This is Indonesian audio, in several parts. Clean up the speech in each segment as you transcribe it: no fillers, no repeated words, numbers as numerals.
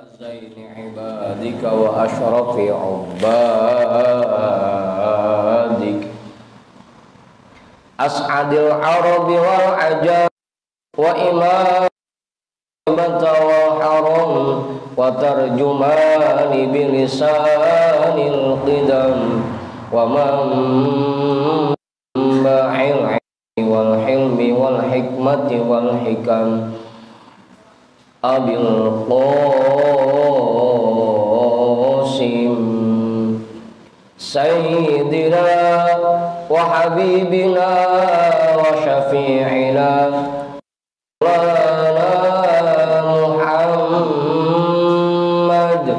زين عبادك وأشرف عبادك أسعد العرب والعجم وإمام والحرم وترجمان بلسان القدم ومنبع العلم والحلم والحكمة والحكم أبي القاسم سيدنا وحبيبنا وشفيعنا محمد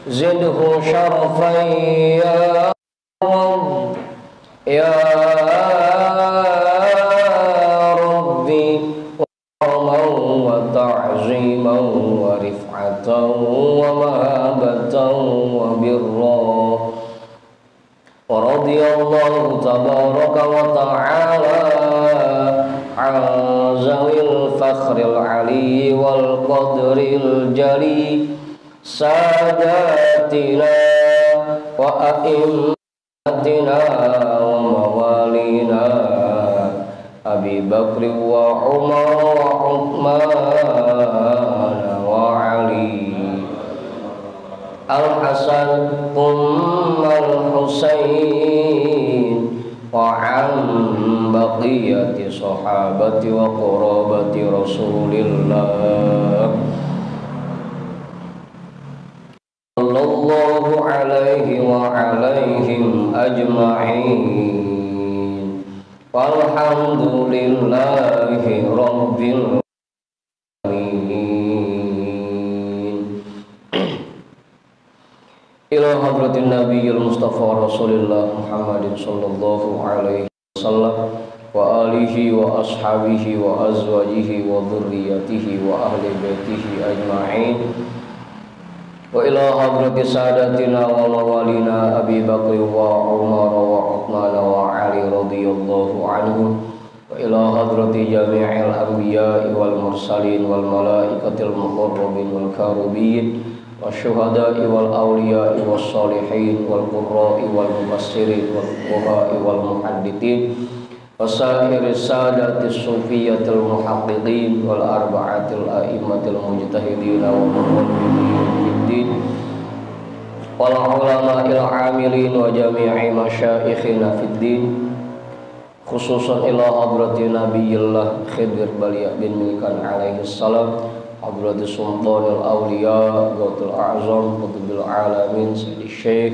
زده شرفا يا رب يا ربي وتعظيما ورفعة ومهابة وبرا ورضي الله تبارك وتعالى عن ذوي الفخر العلي والقدر الجلي ساداتنا وأئمتنا وموالينا أبي بكر وعمر وعثمان وعلي الحسن ثم الحسين وعن بقية صحابة وقرابة رسول الله صلى الله عليه وعليهم أجمعين والحمد لله رب العالمين. إلى حضرة النبي المصطفى رسول الله محمد صلى الله عليه وسلم وآله وأصحابه وأزواجه وذريته وأهل بيته أجمعين وإلى حضرة سادتنا وموالينا أبي بكر وعمر وعثمان وعلي رضي الله عنهم وإلى حضرة جميع الأنبياء والمرسلين والملائكة المقربين والكروبين والشهداء والأولياء والصالحين والقراء والمفسرين والفقهاء والمحدثين وسائر السادة الصوفية المحققين والأربعة الأئمة المجتهدين والمقلدين في الدين والعلماء العاملين وجميع مشايخنا في الدين خصوصا إلى حضرة نبي الله خضر بليا بن ملكان عليه السلام حضرة سلطان الأولياء غوث الأعظم قطب العالمين سيد الشيخ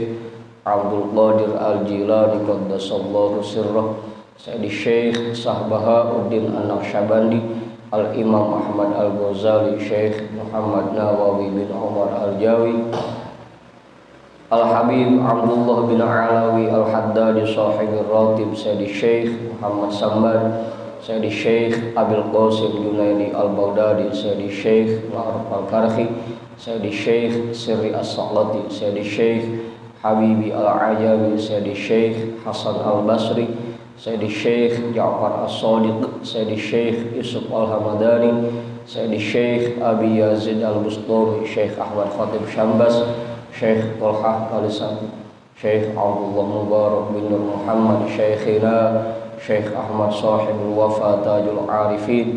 عبد القادر الجيلاني قدس الله سره سيد الشيخ صاحبها الدين النقشبندي الإمام أحمد الغزالي شيخ محمد نووي بن عمر الجاوي الحبيب عبد الله بن علوي الحداد صاحب الراتب سيد الشيخ محمد سمبر سيد الشيخ أبي القاسم جنيدي البغدادي سيد الشيخ معروف الكرخي سيد الشيخ سري السقلطي سيد الشيخ حبيبي العجمي سيد الشيخ حسن البصري سيد الشيخ جعفر الصادق سيد الشيخ يوسف الحمداني سيد الشيخ أبي يزيد البسطامي شيخ أحمد خطيب شمبس شيخ طلحة الإسلام شيخ عبد الله مبارك بن محمد شيخنا شيخ أحمد صاحب الوفا تاج العارفين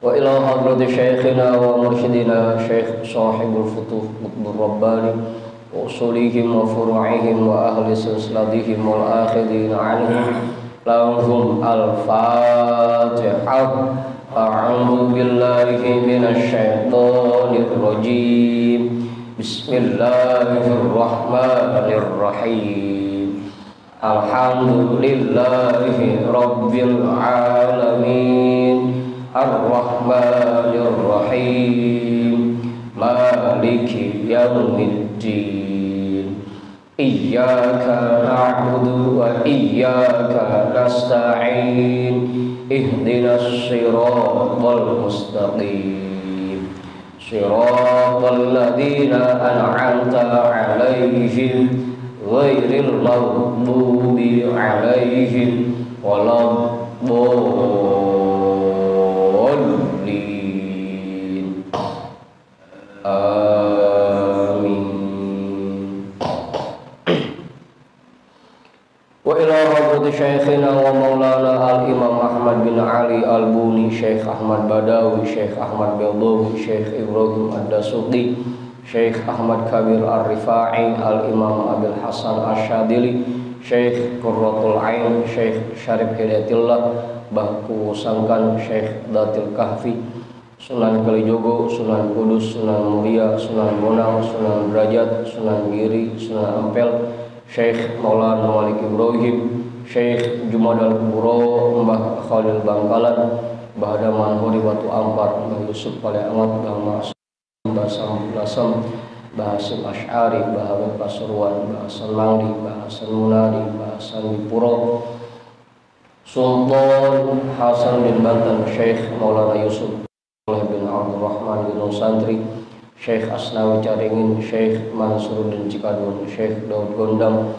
وإلى حضرة شيخنا ومرشدنا شيخ صاحب الفتوح قطب الرباني وأصولهم وفروعهم وأهل سلسلتهم والآخذين عنهم لهم الفاتحة. أعوذ بالله من الشيطان الرجيم بسم الله الرحمن الرحيم الحمد لله رب العالمين الرحمن الرحيم مالك يوم الدين إياك نعبد وإياك نستعين اهدنا الصراط المستقيم صراط الذين أنعمت عليهم غير المغضوب عليهم ولا الضالين. Wa ila hadrati syekhina wa maulana al-imam Ahmad bin Ali al-Buni, Syekh Ahmad Badawi, Syekh Ahmad Beldawi, Syekh Ibrahim Ad-Dasuqi, Syekh Ahmad Kabir Ar-Rifa'i, al-imam Abil Hasan Asyadili, Syekh Qurratul Ain, Syekh Syarif Hidayatillah, Bahku Sangkan, Syekh Datil Kahfi, Sunan Kalijogo, Sunan Kudus, Sunan Muria, Sunan Bonang, Sunan Derajat, Sunan Giri, Sunan Ampel, Syekh Maulana Malik Ibrahim, Syekh Jumadal Kuburo, Mbah Khalil Bangkalan, Mbah Daman Hori Batu Ampar, Mbah Yusuf Pale Amat, Mbah Masud, Mbah Sam Lasam, Mbah Hasim Asy'ari, Mbah Hamid Pasuruan, Mbah Hasan Mangdi, Mbah Hasan Munadi, Mbah Hasan Wipuro, Sultan Hasan bin Banten, Syekh Maulana Yusuf bin Abdul Rahman bin Santri, Syekh Asnawi Caringin, Syekh Mansuruddin Cikadun, Syekh Daud Gondang,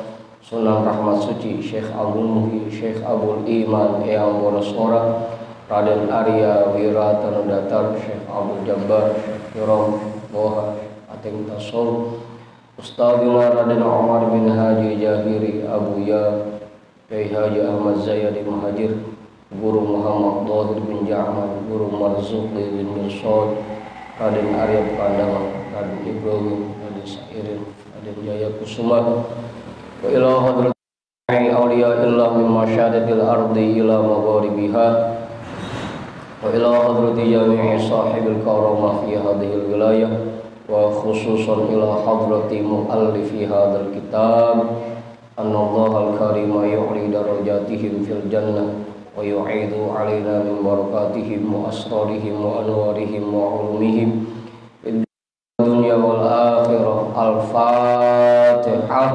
Sunan Rahmat Suci, Syekh Abdul Muhi, Syekh Abdul Iman Eyang Wonosora, Raden Arya Wiratanudatar, Syekh Abdul Jabbar, Syekh Hiram Boha Ating Tasawuf, Ustadzuna Raden Umar bin Haji Jahiri, Abu Ya Kyai Haji Ahmad Zayadi Muhajir, Guru Muhammad Dhahir bin Ja'man, Guru Marzuqi bin Mirsad, Raden Arya Pandangan, Raden Ibrahim, Raden Sairin, Raden Jaya Kusuma, wa ila hadrati awliya illah min masyaratil ardi ila magharibiha, wa ila hadrati jami'i sahibil karamah fi hadhil wilayah, wa khususan ila hadrati muallifi hadzal kitab, annallahu al-karima yu'li darajatihim fil jannah wa yu'idu alaina min barakatihim wa asrarihim wa anwarihim wa ulumihim fid dunya wal akhirah. Al-Fatihah.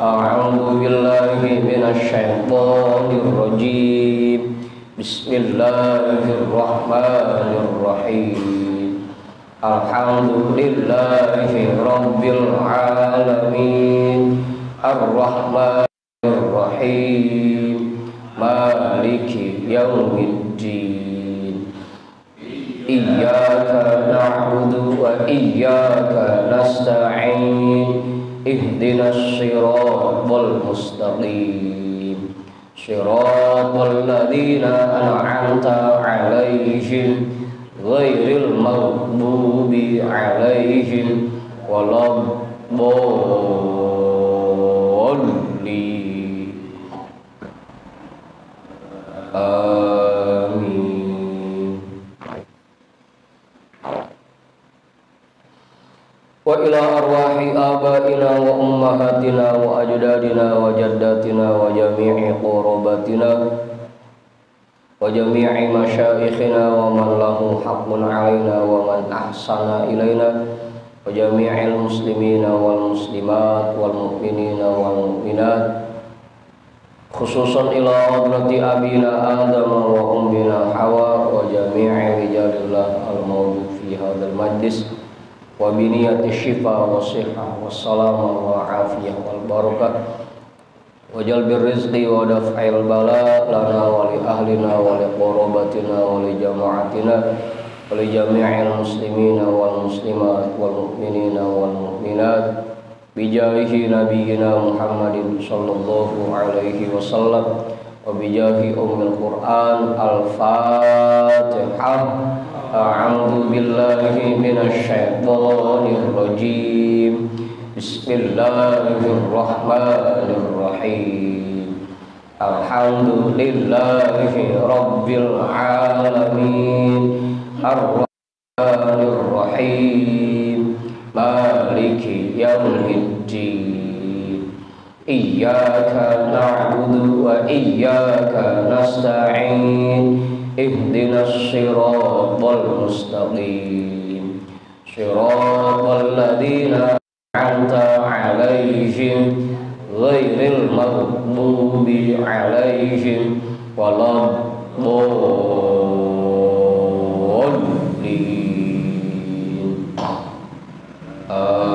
A'udzu billahi minasy syaithanir rajim. Bismillahirrahmanirrahim. Alhamdulillahi rabbil alamin. Ar-Rahmanir Rahim. Maliki yaumiddin. Iyyaka na'budu wa iyyaka nasta'in. Ihdinas siratal mustaqim. Siratal ladzina an'amta 'alaihim ghairil maghdubi 'alaihim waladdallin. Amin. Wa ila arwahi abaina wa ummahatina wa ajdadina wa jaddatina wa jami'i qurabatina wa jami'i masyaikhina wa man lahu haqqun 'alaina wa man ahsana ilaina wa jami'il muslimina wal muslimat wal mu'minina wal mu'minat, khususan ila hadrati abina Adam wa ummina Hawa wa jami'i rijalillah al-mawjud fi hadzal majlis, wa biniyati syifa wa sihah wa salama wa afiyah wal barakah wa jalbir rizqi wa daf'il bala lana wa li ahlina wa li qurabatina wa li jama'atina wa li jami'il muslimina wal muslimat wal mu'minina wal mu'minat bijahi nabiyyina Muhammadin sallallahu alaihi wasallam wa bijahi ummil Qur'an. Al-Fatihah. A'udzu billahi minasy syaithanir rajim. Bismillahirrahmanirrahim. Alhamdulillahi rabbil alamin. Ar-Rahmanir Rahim. Maliki yaumiddin. Iyyaka na'budu wa iyyaka nasta'in. Ihdinas siratal mustaqim. Siratal ladzina an'amta 'alaihim ghairil maghdubi 'alaihim waladdallin. Amin.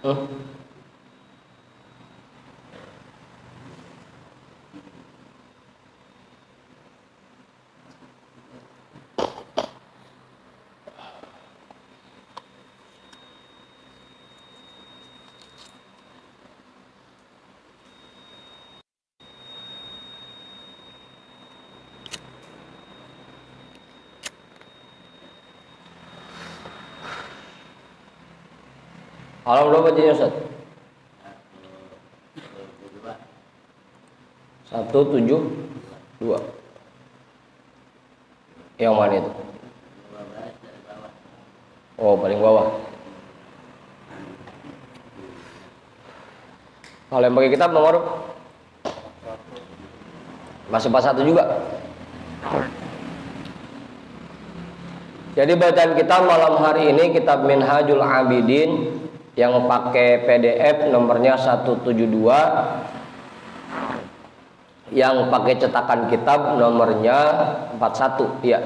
Hmm? Halaman berapa jadinya Ustaz? 172. Yang mana itu? Oh, paling bawah. Kalau yang pakai kitab nomor masih pas 1 juga. Jadi bacaan kita malam hari ini kitab Minhajul Abidin yang pakai PDF nomornya 172, yang pakai cetakan kitab nomornya 41. Iya.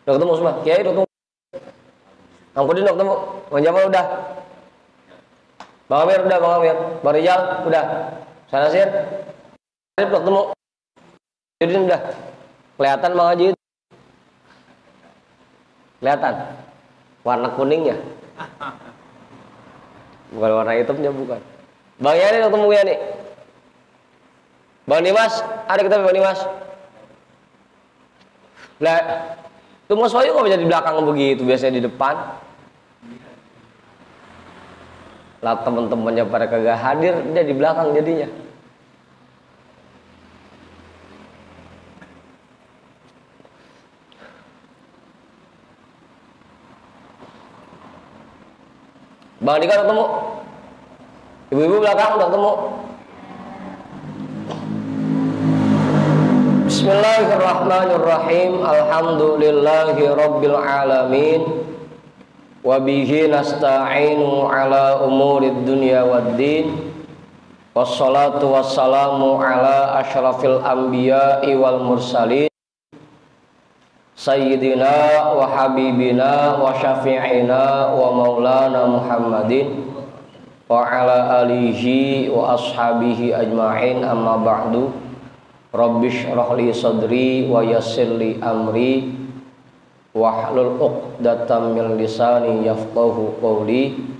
Udah ketemu semua? Kiai udah ketemu? Bang Pudin udah ketemu? Bang Jamal udah? Bang Amir udah? Bang Amir? Bang Rijal udah? Saya Nasir? Udah ketemu? Jadi udah? Kelihatan Bang Haji? Kelihatan? Warna kuningnya? Bukan warna hitamnya, bukan. Bang Yani udah ketemu ya nih? Bang Dimas? Ada kita Bang Dimas? Lah, itu Mas Wahyu kok bisa di belakang begitu, biasanya di depan. Lah teman-temannya pada kagak hadir, dia di belakang jadinya. Bang Dika udah ketemu? Ibu-ibu belakang udah ketemu? Bismillahirrahmanirrahim. Alhamdulillahi rabbil alamin. Wabihi nasta'inu ala umurid dunya waddin. Wassalatu wassalamu ala ashrafil anbiya'i wal mursalin, Sayyidina wa habibina wa syafi'ina wa maulana Muhammadin wa ala alihi wa ashabihi ajma'in, amma ba'du. Rabbish rahli sadri wa yassirli amri wahlul 'uqdatam min lisani yafqahu qawli.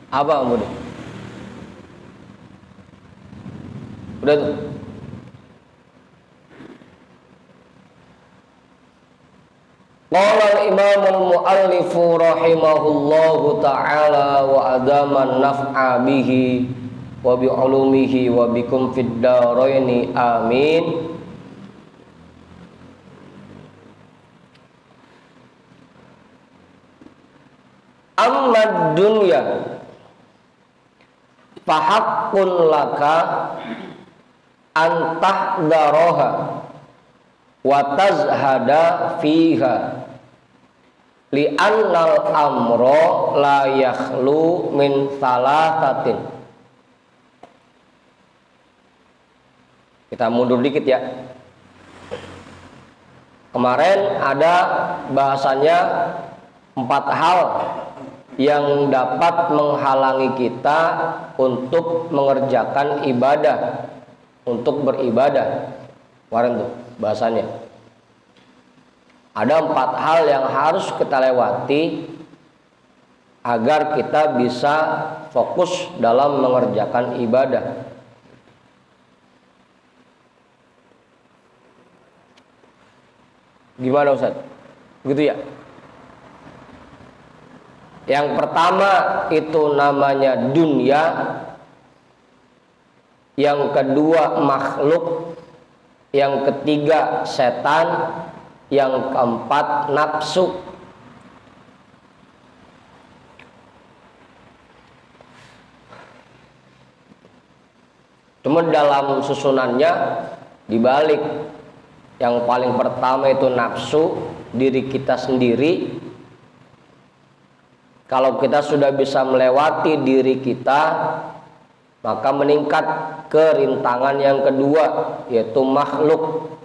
Apa Bang Budi? Udah tuh. Qala al-Imam al-Muallif rahimahullahu ta'ala wa adama naf'a bihi wa bi ulumihi wa bikum fid daraini amin. Amma dunya fahaqqun laka an tahdaraha wa tazhada fiha li'annal amro la yakhlu min thalathatin. Kita mundur dikit ya. Kemarin ada bahasanya 4 hal yang dapat menghalangi kita untuk mengerjakan ibadah, untuk beribadah. Kemarin tuh bahasanya. Ada 4 hal yang harus kita lewati agar kita bisa fokus dalam mengerjakan ibadah. Gimana Ustaz? Begitu ya? Yang pertama itu namanya dunia, yang kedua makhluk, yang ketiga setan, yang keempat nafsu, Cuma dalam susunannya dibalik. Yang paling pertama itu nafsu diri kita sendiri. Kalau kita sudah bisa melewati diri kita, maka meningkat ke rintangan yang kedua, yaitu makhluk.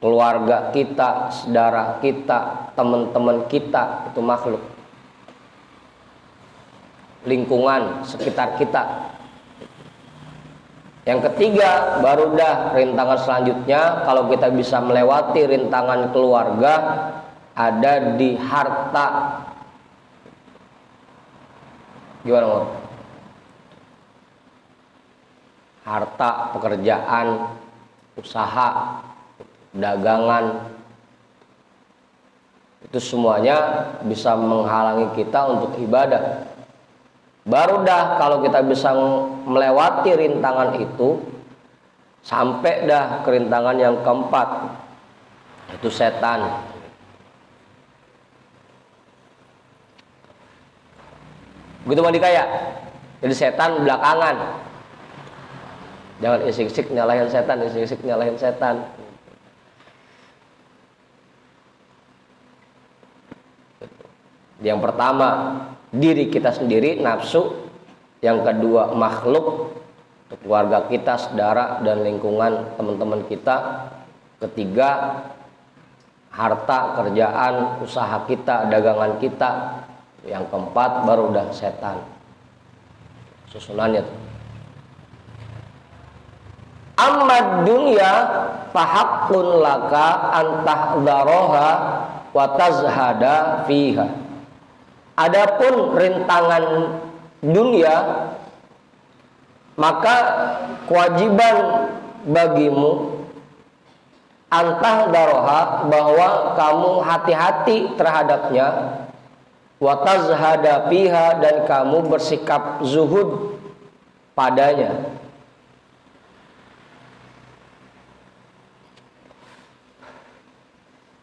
Keluarga kita, saudara kita, teman-teman kita, itu makhluk. Lingkungan sekitar kita. Yang ketiga, baru dah rintangan selanjutnya. Kalau kita bisa melewati rintangan keluarga, ada di harta. Gimana, Mor? Harta, pekerjaan, usaha, dagangan, itu semuanya bisa menghalangi kita untuk ibadah. Baru dah kalau kita bisa melewati rintangan itu, sampai dah ke rintangan yang keempat, itu setan. Begitu mandi kaya, jadi setan belakangan. Jangan isik-isik nyalahin setan, isik-isik nyalahin setan. Yang pertama, diri kita sendiri, nafsu. Yang kedua, makhluk, keluarga kita, saudara dan lingkungan teman-teman kita. Ketiga, harta, kerjaan, usaha kita, dagangan kita. Yang keempat, baru udah setan. Susunannya tuh. Ammad dunya fahaqqun laka antahdharoha wa tazhada fiha. Adapun rintangan dunia, maka kewajiban bagimu antahdharoha, bahwa kamu hati-hati terhadapnya, wa tazhada fiha, dan kamu bersikap zuhud padanya.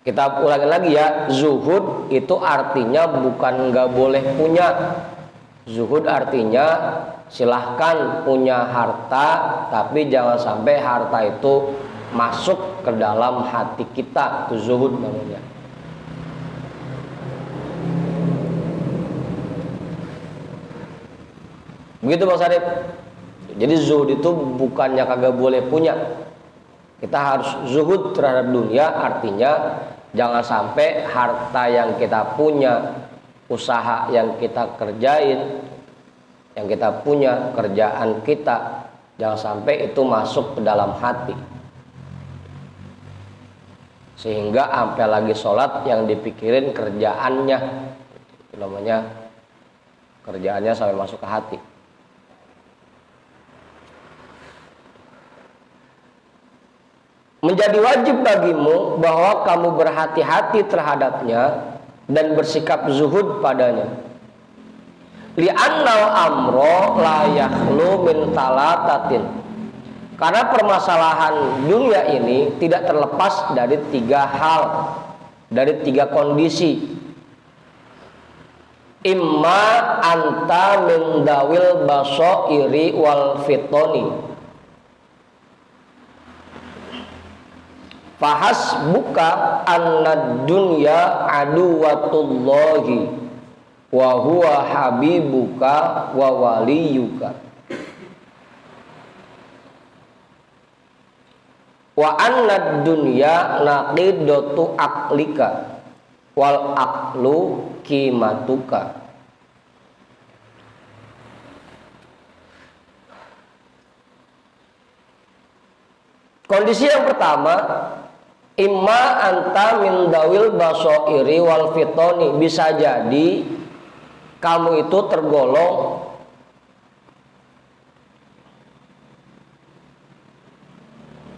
Kita ulangi lagi ya, zuhud itu artinya bukan nggak boleh punya. Zuhud artinya silahkan punya harta, tapi jangan sampai harta itu masuk ke dalam hati kita. Itu zuhud namanya. Begitu Bang Sarip. Jadi zuhud itu bukannya kagak boleh punya. Kita harus zuhud terhadap dunia, artinya jangan sampai harta yang kita punya, usaha yang kita kerjain, yang kita punya, kerjaan kita, jangan sampai itu masuk ke dalam hati. Sehingga sampai lagi sholat yang dipikirin kerjaannya. Itu namanya kerjaannya sampai masuk ke hati. Menjadi wajib bagimu bahwa kamu berhati-hati terhadapnya dan bersikap zuhud padanya. Li'annal amro la yakhlu min talatatin. Karena permasalahan dunia ini tidak terlepas dari tiga hal, dari tiga kondisi. Imma anta min dawil basairi wal fitoni. Fahasbuka anna dunya aduwatullahi wa huwa habibuka wa waliyuka. Wa anna dunya naqidatu aklika wal aqlu qimatuka. Kondisi yang pertama, imma anta min dawil basairi wal fitoni. Bisa jadi kamu itu tergolong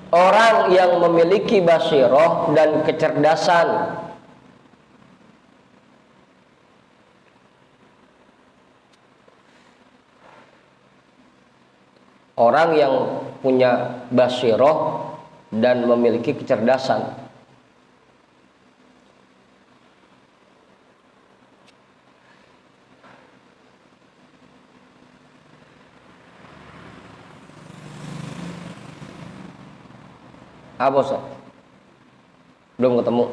orang yang memiliki basiroh dan kecerdasan. Orang yang punya basiroh dan memiliki kecerdasan. Apa Ustaz? Belum ketemu.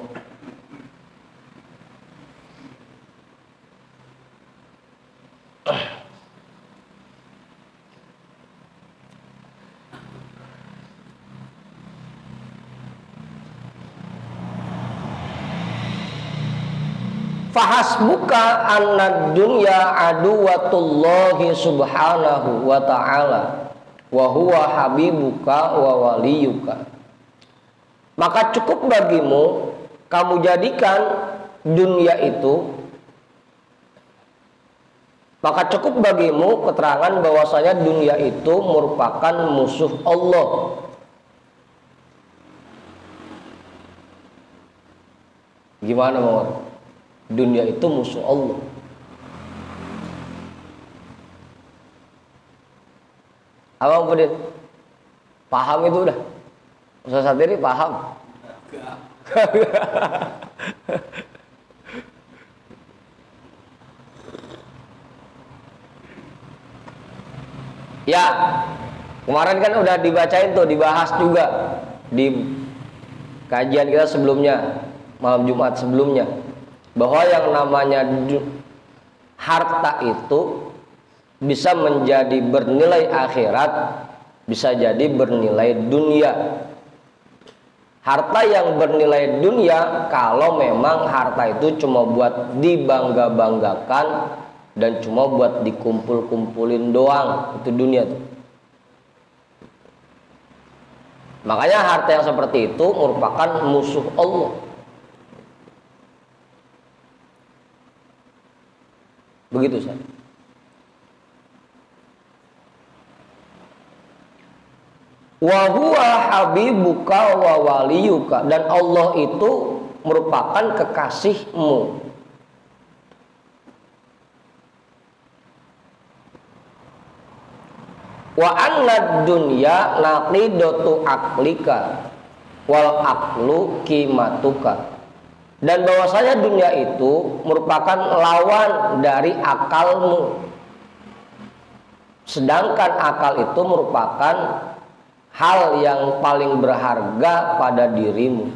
Fahasbuka anna dunya aduwatullahi subhanahu wa ta'ala wa huwa habibuka wa waliyuka. Maka cukup bagimu kamu jadikan dunia itu, maka cukup bagimu keterangan bahwasanya dunia itu merupakan musuh Allah. Gimana mau? Dunia itu musuh Allah. Abang Budin paham itu udah? Ustaz Satiri paham? Ya, kemarin kan udah dibacain tuh, dibahas juga di kajian kita sebelumnya, malam Jumat sebelumnya, bahwa yang namanya harta itu bisa menjadi bernilai akhirat, bisa jadi bernilai dunia. Harta yang bernilai dunia kalau memang harta itu cuma buat dibangga-banggakan dan cuma buat dikumpul-kumpulin doang, itu dunia tuh. Makanya harta yang seperti itu merupakan musuh Allah. Begitu Ustaz. Wa huwa habibuka wa waliyuka, dan Allah itu merupakan kekasihmu. Wa anna dunya naqidatu aklika wal aqlu qimatuka, dan bahwasanya dunia itu merupakan lawan dari akalmu, sedangkan akal itu merupakan hal yang paling berharga pada dirimu.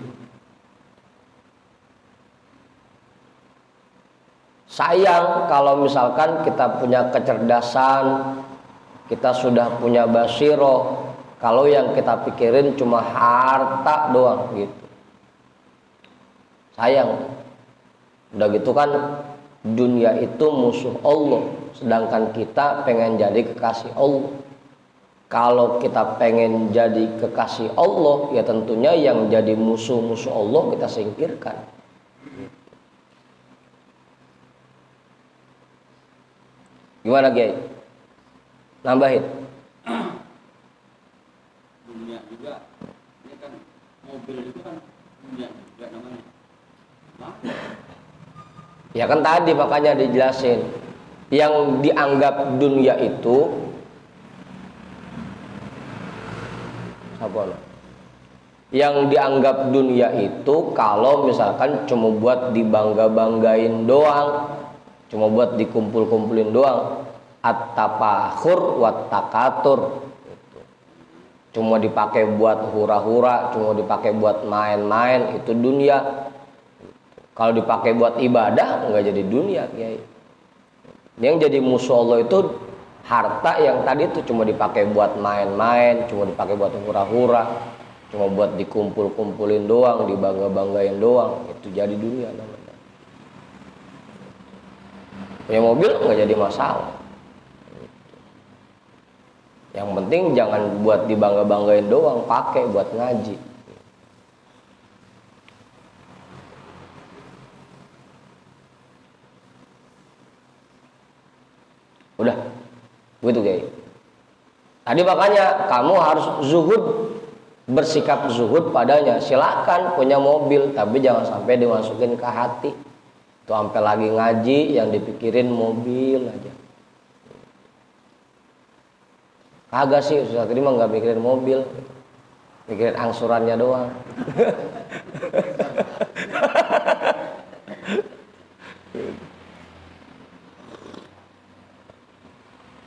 Sayang kalau misalkan kita punya kecerdasan, kita sudah punya basiroh, kalau yang kita pikirin cuma harta doang gitu. Sayang. Udah gitu kan dunia itu musuh Allah, sedangkan kita pengen jadi kekasih Allah. Kalau kita pengen jadi kekasih Allah, ya tentunya yang jadi musuh-musuh Allah kita singkirkan. Gimana Kiai? Nambahin. Dunia juga, ini kan mobil itu kan dunia juga namanya. Ya kan tadi makanya dijelasin, yang dianggap dunia itu apa? Yang dianggap dunia itu kalau misalkan cuma buat dibangga-banggain doang, cuma buat dikumpul-kumpulin doang, at-tafakhur wat takatur, cuma dipakai buat hura-hura, cuma dipakai buat main-main, itu dunia. Kalau dipakai buat ibadah nggak jadi dunia, Kiai. Yang jadi musuh Allah itu harta yang tadi itu cuma dipakai buat main-main, cuma dipakai buat hura-hura, cuma buat dikumpul-kumpulin doang, dibangga-banggain doang, itu jadi dunia namanya. Punya mobil nggak jadi masalah. Yang penting jangan buat dibangga-banggain doang, pakai buat ngaji. Udah, begitu Kiai. Tadi makanya kamu harus zuhud, bersikap zuhud padanya. Silakan punya mobil, tapi jangan sampai dimasukin ke hati. Tuh sampai lagi ngaji yang dipikirin mobil aja. Kagak sih, Ustaz tadi mah nggak mikirin mobil, mikirin angsurannya doang.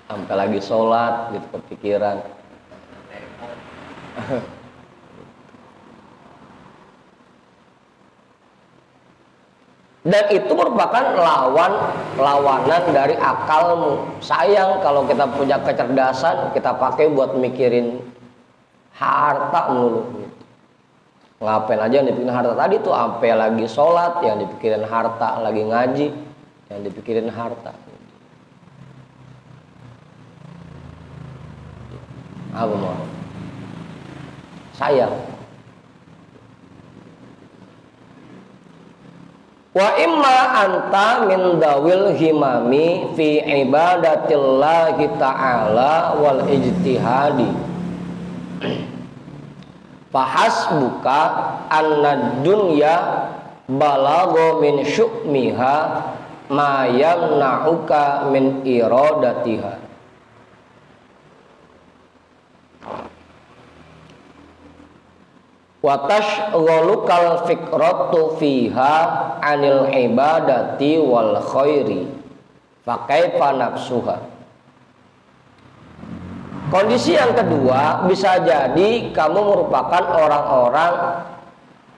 Sampai lagi sholat gitu kepikiran. Dan itu merupakan lawanan dari akalmu. Sayang kalau kita punya kecerdasan kita pakai buat mikirin harta mulu. Ngapain aja yang dipikirin harta tadi tuh, sampai lagi sholat yang dipikirin harta, lagi ngaji yang dipikirin harta. Apa mau? Sayang. Wa imma anta min dawil himami fi ibadatillahi ta'ala wal ijtihadi fahasbuka anna dunya balagha min syu'miha ma yamna'uka min iradatiha. Wa tashghalukal fikratu fiha anil ibadati wal khairi fa kaifa nafsuha. Kondisi yang kedua, bisa jadi kamu merupakan orang-orang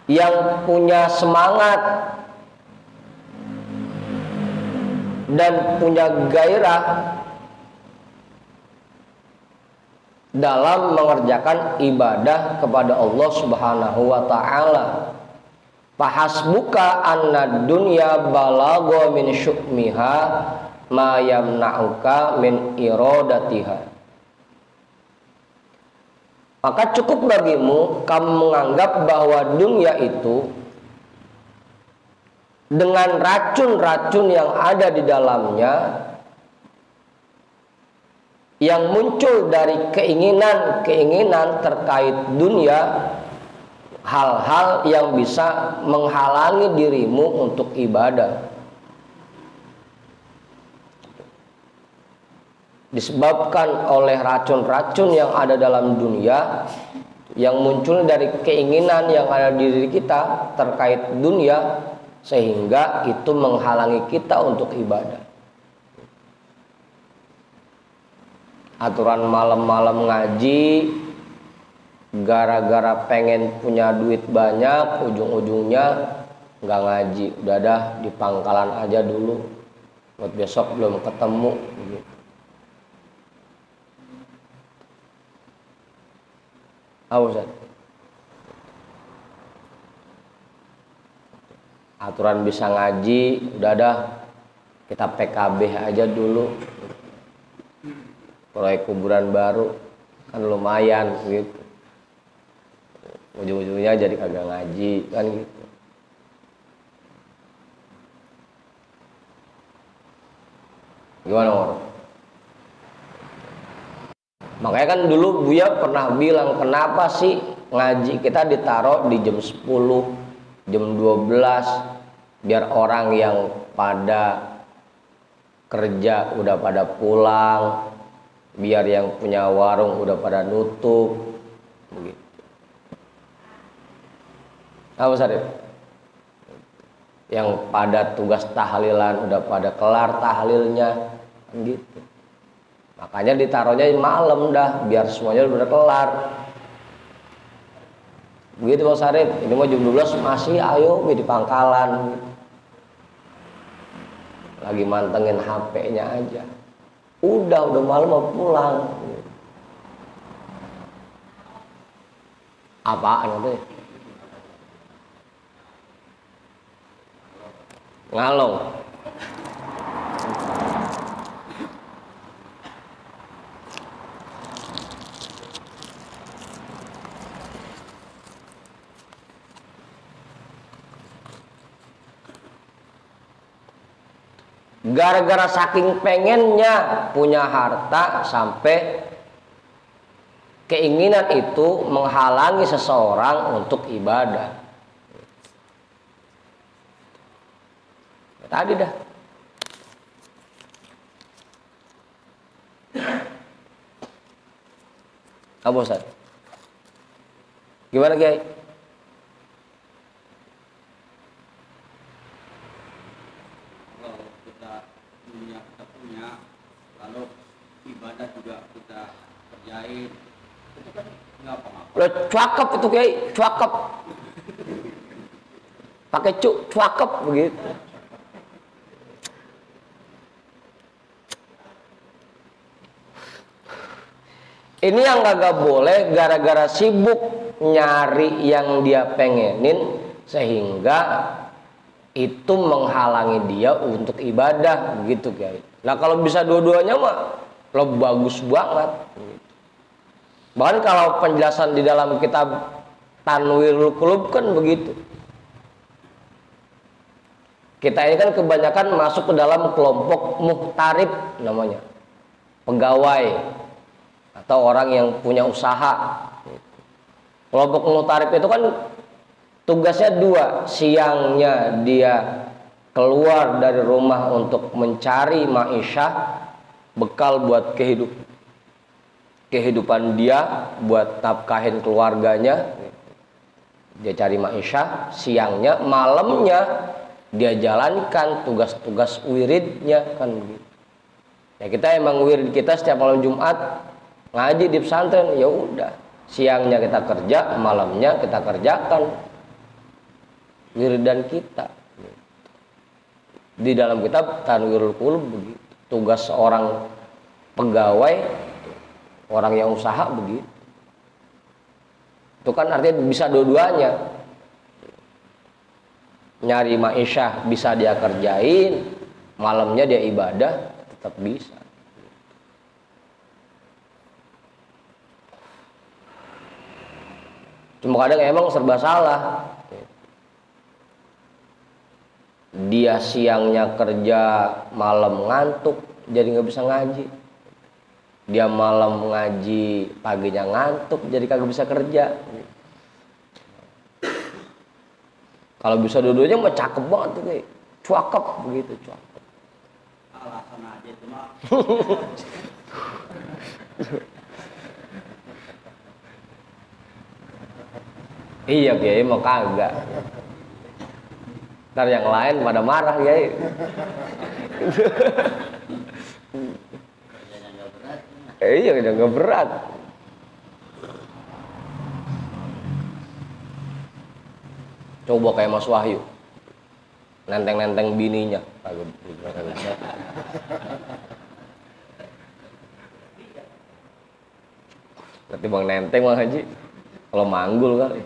yang punya semangat dan punya gairah dalam mengerjakan ibadah kepada Allah Subhanahu wa taala. Fahasbuka anna dunya balagha min syu'miha ma yamna'uka min iradatiha. Maka cukup bagimu kamu menganggap bahwa dunia itu dengan racun-racun yang ada di dalamnya, yang muncul dari keinginan-keinginan terkait dunia, hal-hal yang bisa menghalangi dirimu untuk ibadah. Disebabkan oleh racun-racun yang ada dalam dunia, yang muncul dari keinginan yang ada di diri kita terkait dunia, sehingga itu menghalangi kita untuk ibadah. Aturan malam-malam ngaji gara-gara pengen punya duit banyak, ujung-ujungnya nggak ngaji, udah dah di pangkalan aja dulu, buat besok belum ketemu gitu. Ustaz, aturan bisa ngaji, udah dah kita PKB aja dulu, proyek kuburan baru kan lumayan gitu, ujung-ujungnya jadi kagak ngaji kan gitu. Gimana orang? Makanya kan dulu Buya pernah bilang, kenapa sih ngaji kita ditaruh di jam 10, jam 12, biar orang yang pada kerja udah pada pulang, biar yang punya warung udah pada nutup begitu. Apa Sarif? Yang pada tugas tahlilan udah pada kelar tahlilnya gitu. Makanya ditaruhnya malam dah, biar semuanya udah kelar. Begitu Bang Sarif, ini mau jam 12 masih ayo di pangkalan. Lagi mantengin HP-nya aja. Udah malam mau pulang. Apaan itu? Ngalong. Gara-gara saking pengennya punya harta sampai keinginan itu menghalangi seseorang untuk ibadah. Tadi dah. Apa Ustaz? Gimana Kiai? Kita punya, lalu ibadah juga kita kerjain, itu kan nggak apa-apa. Lo cakep itu Kiai, cakep. Pakai cakep begitu. Ini yang kagak boleh gara-gara sibuk nyari yang dia pengenin sehingga itu menghalangi dia untuk ibadah gitu guys. Nah kalau bisa dua-duanya mah lo bagus banget. Bahkan kalau penjelasan di dalam kitab Tanwirul Qulub kan begitu. Kita ini kan kebanyakan masuk ke dalam kelompok muhtarib namanya, pegawai atau orang yang punya usaha. Kelompok muhtarib itu kan tugasnya dua, siangnya dia keluar dari rumah untuk mencari ma'isyah, bekal buat kehidupan dia, buat nafkahin keluarganya. Dia cari ma'isyah, siangnya, malamnya dia jalankan tugas-tugas wiridnya kan gitu. Ya kita emang wirid kita setiap malam Jumat ngaji di pesantren, ya udah. Siangnya kita kerja, malamnya kita kerjakan wiridan kita. Di dalam kitab Tanwirul Qulub begitu. Tugas seorang pegawai, orang yang usaha begitu. Itu kan artinya bisa dua-duanya. Nyari ma'isyah bisa dia kerjain, malamnya dia ibadah tetap bisa. Cuma kadang emang serba salah. Dia siangnya kerja, malam ngantuk, jadi nggak bisa ngaji. Dia malam ngaji, paginya ngantuk, jadi kagak bisa kerja. Kalau bisa dua-duanya mah cakep banget tuh kayak cuakep begitu, cuakep. Alasan aja itu mah. Iya Kiai mau kagak. Ntar yang lain pada marah Kiai. Iya udah nggak berat. Coba kayak Mas Wahyu, nenteng-nenteng bininya, kagak bisa. Nanti bang nenteng bang Haji, kalau manggul kali.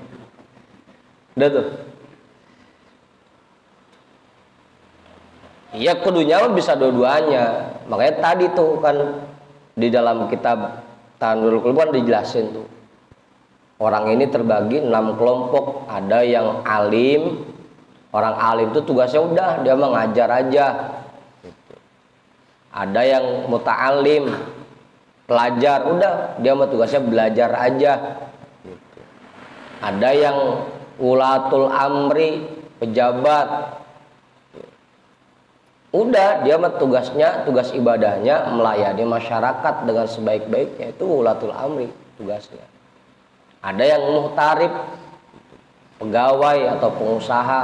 Udah tuh. Iya kudunya bisa dua-duanya. Makanya tadi tuh kan di dalam kitab Tanwirul Qulub kan dijelasin tuh. Orang ini terbagi 6 kelompok. Ada yang alim. Orang alim itu tugasnya udah dia mengajar aja. Ada yang muta'alim, pelajar, udah dia mah tugasnya belajar aja. Ada yang ulatul amri, pejabat. Udah dia mah tugasnya, tugas ibadahnya melayani masyarakat dengan sebaik-baiknya. Itu ulatul amri tugasnya. Ada yang muhtarib, pegawai atau pengusaha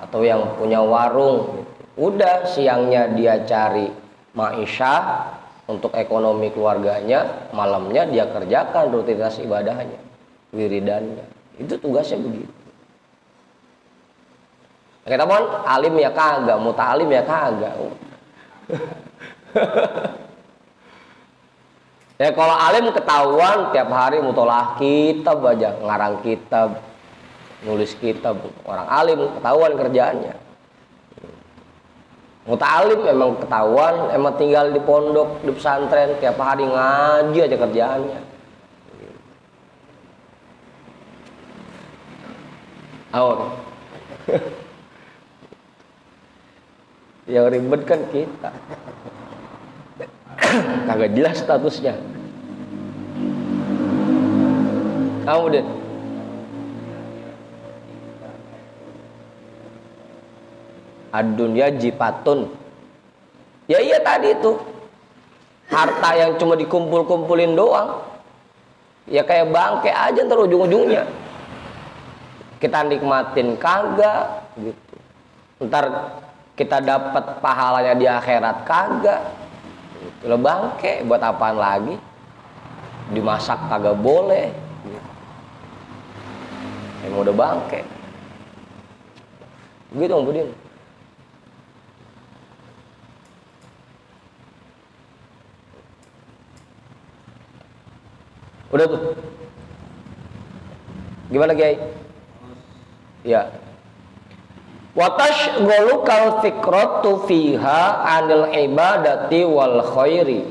atau yang punya warung. Udah siangnya dia cari ma'isyah untuk ekonomi keluarganya, malamnya dia kerjakan rutinitas ibadahnya, wiridannya. Itu tugasnya begitu. Kita mohon alim ya kagak, muta'alim ya kagak. Ya kalau alim ketahuan tiap hari mutolaah kitab aja, ngarang kitab, nulis kitab. Orang alim ketahuan kerjaannya. Muta'alim emang ketahuan, emang tinggal di pondok, di pesantren, tiap hari ngaji aja kerjaannya. Awal. Yang ribet kan kita. Kagak jelas statusnya. Kamu deh. Ad-dunya jipatun. Ya iya tadi itu. Harta yang cuma dikumpul-kumpulin doang. Ya kayak bangke aja ntar ujung-ujungnya. Kita nikmatin kagak gitu. Ntar kita dapat pahalanya di akhirat kagak. Lo bangke buat apaan lagi? Dimasak kagak boleh. Emang udah bangke. Begitu Om Budin. Udah tuh. Gimana Kiai? Ya. Watashghulu kal fikratu fiha anil ibadati wal khairi.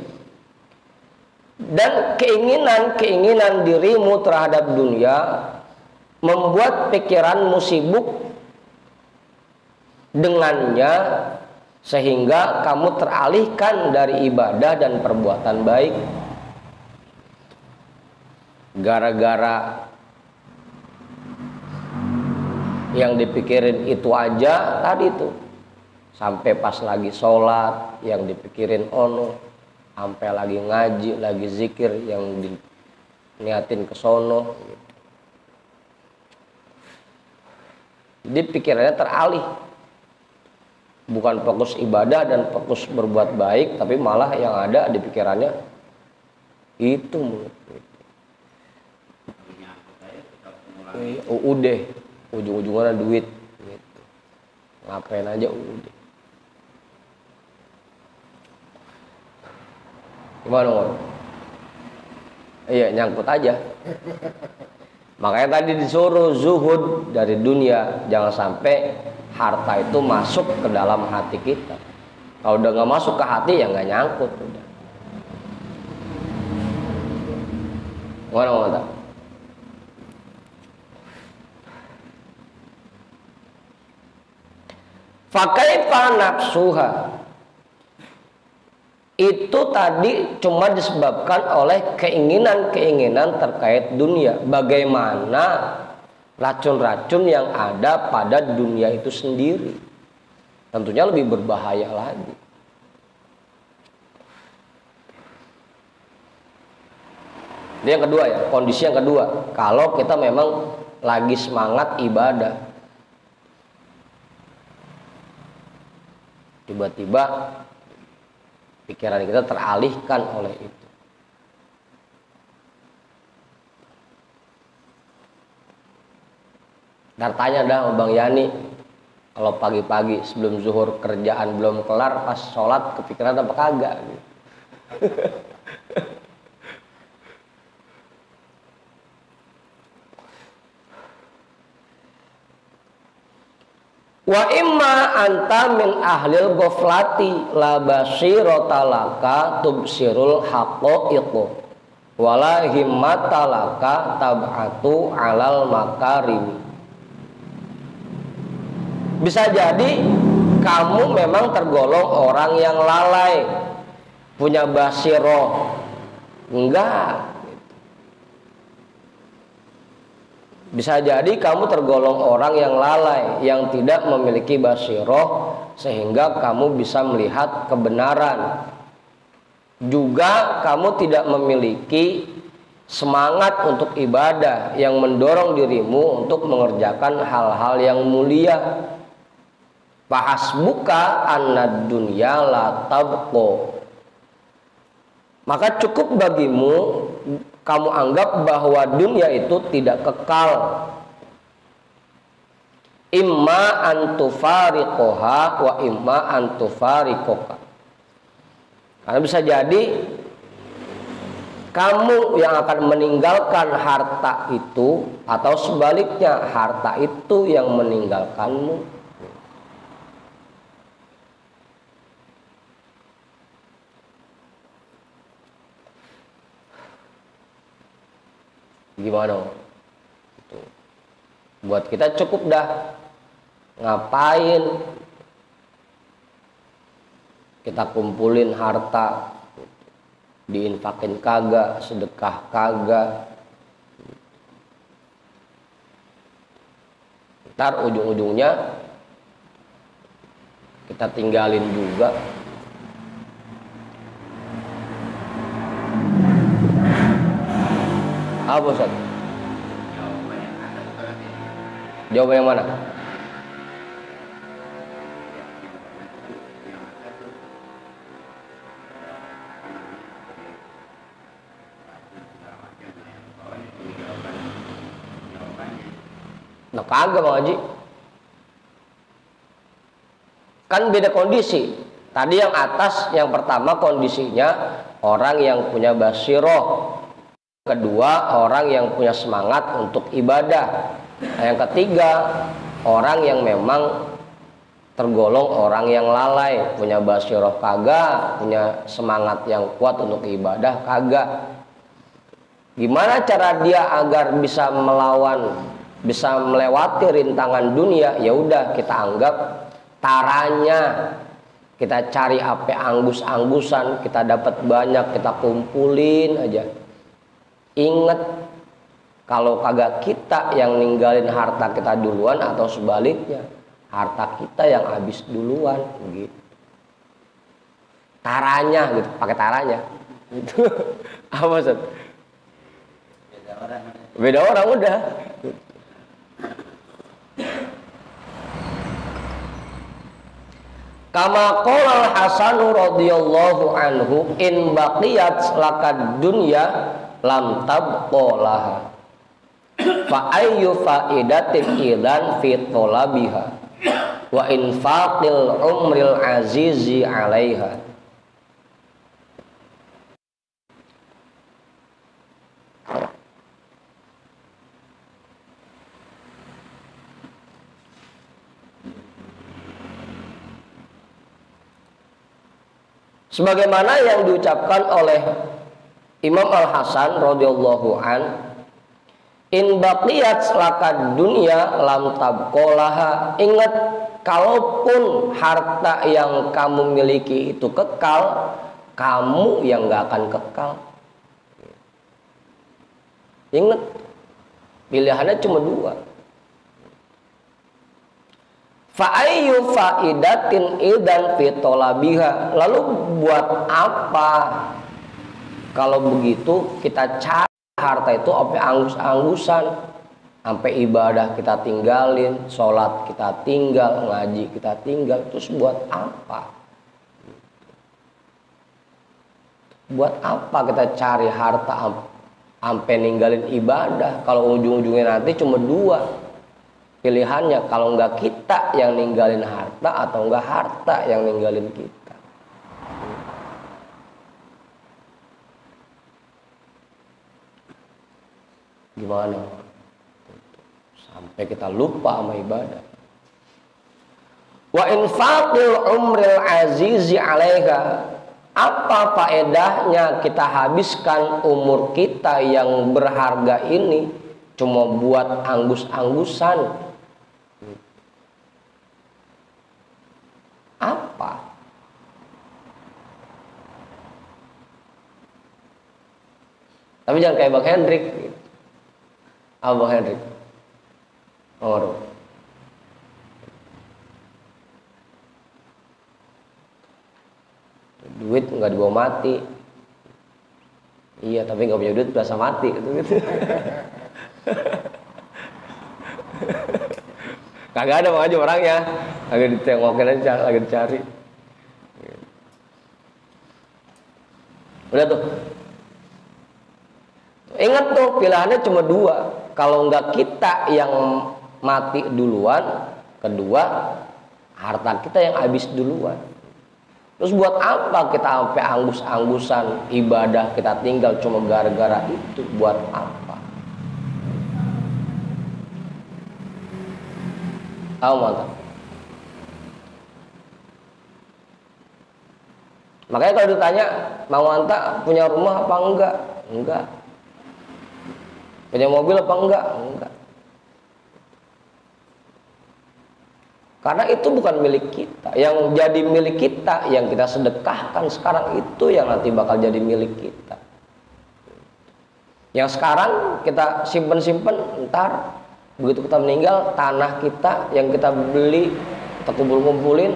Dan keinginan dirimu terhadap dunia membuat pikiranmu sibuk dengannya, sehingga kamu teralihkan dari ibadah dan perbuatan baik. Gara-gara yang dipikirin itu aja tadi tuh, sampai pas lagi sholat yang dipikirin ono, sampai lagi ngaji, lagi zikir yang diniatin ke sono gitu. Jadi pikirannya teralih, bukan fokus ibadah dan fokus berbuat baik, tapi malah yang ada di pikirannya itu gitu. Udah ujung-ujungnya duit gitu. Ngapain aja udah. Gimana Ngor? Iya, nyangkut aja. Makanya tadi disuruh zuhud dari dunia, jangan sampai harta itu masuk ke dalam hati kita. Kalau udah nggak masuk ke hati ya nggak nyangkut udah. Gimana? Fakaifa nafsuha, itu tadi cuma disebabkan oleh keinginan-keinginan terkait dunia. Bagaimana racun-racun yang ada pada dunia itu sendiri, tentunya lebih berbahaya lagi. Ini yang kedua ya, kondisi yang kedua. Kalau kita memang lagi semangat ibadah, tiba-tiba pikiran kita teralihkan oleh itu. Dan tanya dah sama Bang Yani, kalau pagi-pagi sebelum zuhur kerjaan belum kelar, pas sholat kepikiran apa kagak gitu. Wa imma anta min ahlil ghaflati la basirata laka tubsirul haqaiqo wala himmata laka tab'atu alal makarim. Bisa jadi kamu memang tergolong orang yang lalai, punya basiroh. Enggak. Bisa jadi kamu tergolong orang yang lalai, yang tidak memiliki basiroh, sehingga kamu bisa melihat kebenaran. Juga kamu tidak memiliki semangat untuk ibadah yang mendorong dirimu untuk mengerjakan hal-hal yang mulia. Fahasbuka annad dunya la tabqa. Maka cukup bagimu kamu anggap bahwa dunia itu tidak kekal. Imma antufariqoha wa imma antufariqoka. Karena bisa jadi kamu yang akan meninggalkan harta itu, atau sebaliknya harta itu yang meninggalkanmu. Gimana? Gitu. Buat kita cukup dah. Ngapain kita kumpulin harta, diinfakin kagak, sedekah kagak. Ntar ujung-ujungnya kita tinggalin juga. Apa Ustaz? Jawaban yang mana? Nah kagak Bang Haji. Kan beda kondisi. Tadi yang atas, yang pertama kondisinya orang yang punya basiroh, kedua, orang yang punya semangat untuk ibadah. Yang ketiga, orang yang memang tergolong orang yang lalai, punya basyirah kagak, punya semangat yang kuat untuk ibadah kagak. Gimana cara dia agar bisa melawan, bisa melewati rintangan dunia? Ya udah, kita anggap taranya, kita cari apa anggus-anggusan, kita dapat banyak, kita kumpulin aja. Ingat, kalau kagak kita yang ninggalin harta kita duluan, atau sebaliknya harta kita yang habis duluan gitu. Taranya gitu, pakai taranya gitu. Apa maksud? Beda orang udah. Kama qala Al-Hasan radhiyallahu anhu, in baqiyat lakad dunya lam tabqa laha fa ayyu faidatin idan fi talabiha wa infaqil umril azizi 'alaiha. Sebagaimana yang diucapkan oleh Imam Al-Hasan radhiyallahu an, in baqiyat lakad dunya lam tabqalaha. Ingat, kalaupun harta yang kamu miliki itu kekal, kamu yang gak akan kekal. Ingat, pilihannya cuma dua. Fa'ayyu fa'idatin idan fi talabiha. Lalu buat apa kalau begitu kita cari harta itu sampai anggus-anggusan, sampai ibadah kita tinggalin, sholat kita tinggal, ngaji kita tinggal, terus buat apa? Buat apa kita cari harta sampai ninggalin ibadah kalau ujung-ujungnya nanti cuma dua pilihannya, kalau enggak kita yang ninggalin harta atau enggak harta yang ninggalin kita. Gimana? Sampai kita lupa sama ibadah. Wa infaqil umril azizi 'alaiha. Apa faedahnya kita habiskan umur kita yang berharga ini cuma buat anggus-anggusan? Apa? Tapi jangan kayak Bang Hendrik gitu. Bang Hendrik Omaro, duit nggak dibawa mati. Iya, tapi nggak punya duit berasa mati gitu. Kagak ada aja orangnya, lagi ditengokin aja, lagi dicari. Udah tuh. Ingat tuh, pilihannya cuma dua. Kalau nggak kita yang mati duluan, kedua harta kita yang habis duluan. Terus buat apa kita sampai anggus-anggusan ibadah kita tinggal cuma gara-gara itu? Buat apa? Tahu mantap. Makanya kalau ditanya, Mang Wanta punya rumah apa enggak? Enggak. Punya mobil apa enggak? Enggak. Karena itu bukan milik kita. Yang jadi milik kita, yang kita sedekahkan sekarang, itu yang nanti bakal jadi milik kita. Yang sekarang kita simpen-simpen, ntar begitu kita meninggal, tanah kita yang kita beli, kita kumpul-kumpulin,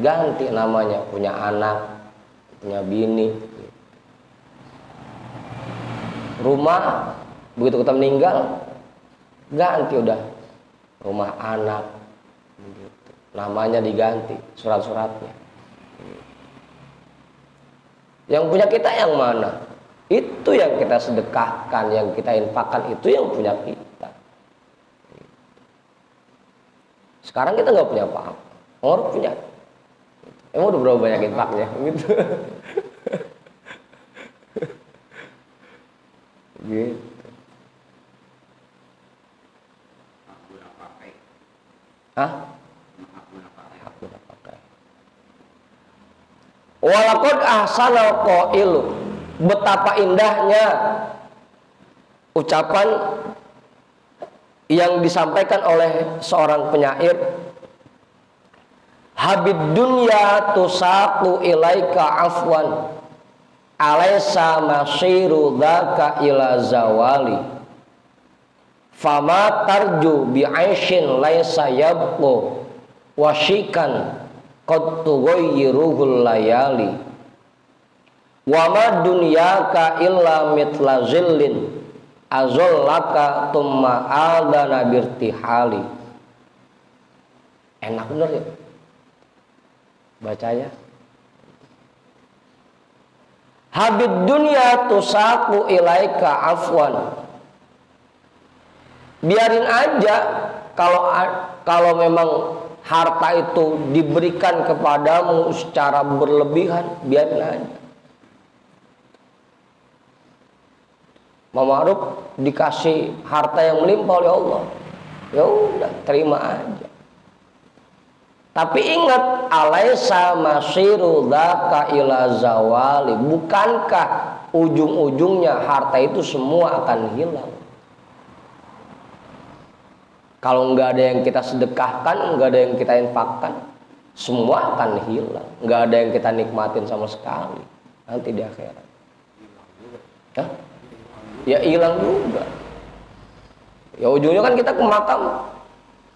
ganti namanya, punya anak, punya bini. Rumah begitu kita meninggal, ganti udah rumah anak, namanya diganti, surat-suratnya. Yang punya kita yang mana? Itu yang kita sedekahkan, yang kita infakkan, itu yang punya kita. Sekarang kita nggak punya apa-apa, orang punya. Emang udah berapa banyak infaknya? Gitu. Gitu. Hah? Walaqad ahsanal qailu, betapa indahnya ucapan yang disampaikan oleh seorang penyair, habid dunya tusaqu ilaika afwan alaysa masiru dzaka ila zawali fama tarju bi'aishin laysa yabqu washikan qad tughayyiruhul layali wa ma dunyaka illa mitla zillin azallaka tumma adana birtihali. Enak bener ya bacanya. Habib dunya tusaku ilaika afwan, biarin aja kalau memang harta itu diberikan kepadamu secara berlebihan, biarin aja. Ma'ruf dikasih harta yang melimpah oleh Allah, ya udah terima aja. Tapi ingat, alaisa masiru dzaka ila zawali, bukankah ujung-ujungnya harta itu semua akan hilang? Kalau nggak ada yang kita sedekahkan, nggak ada yang kita infakkan, semua akan hilang. Nggak ada yang kita nikmatin sama sekali nanti di akhirat. Hah? Ya hilang juga. Ya ujungnya kan kita ke makam,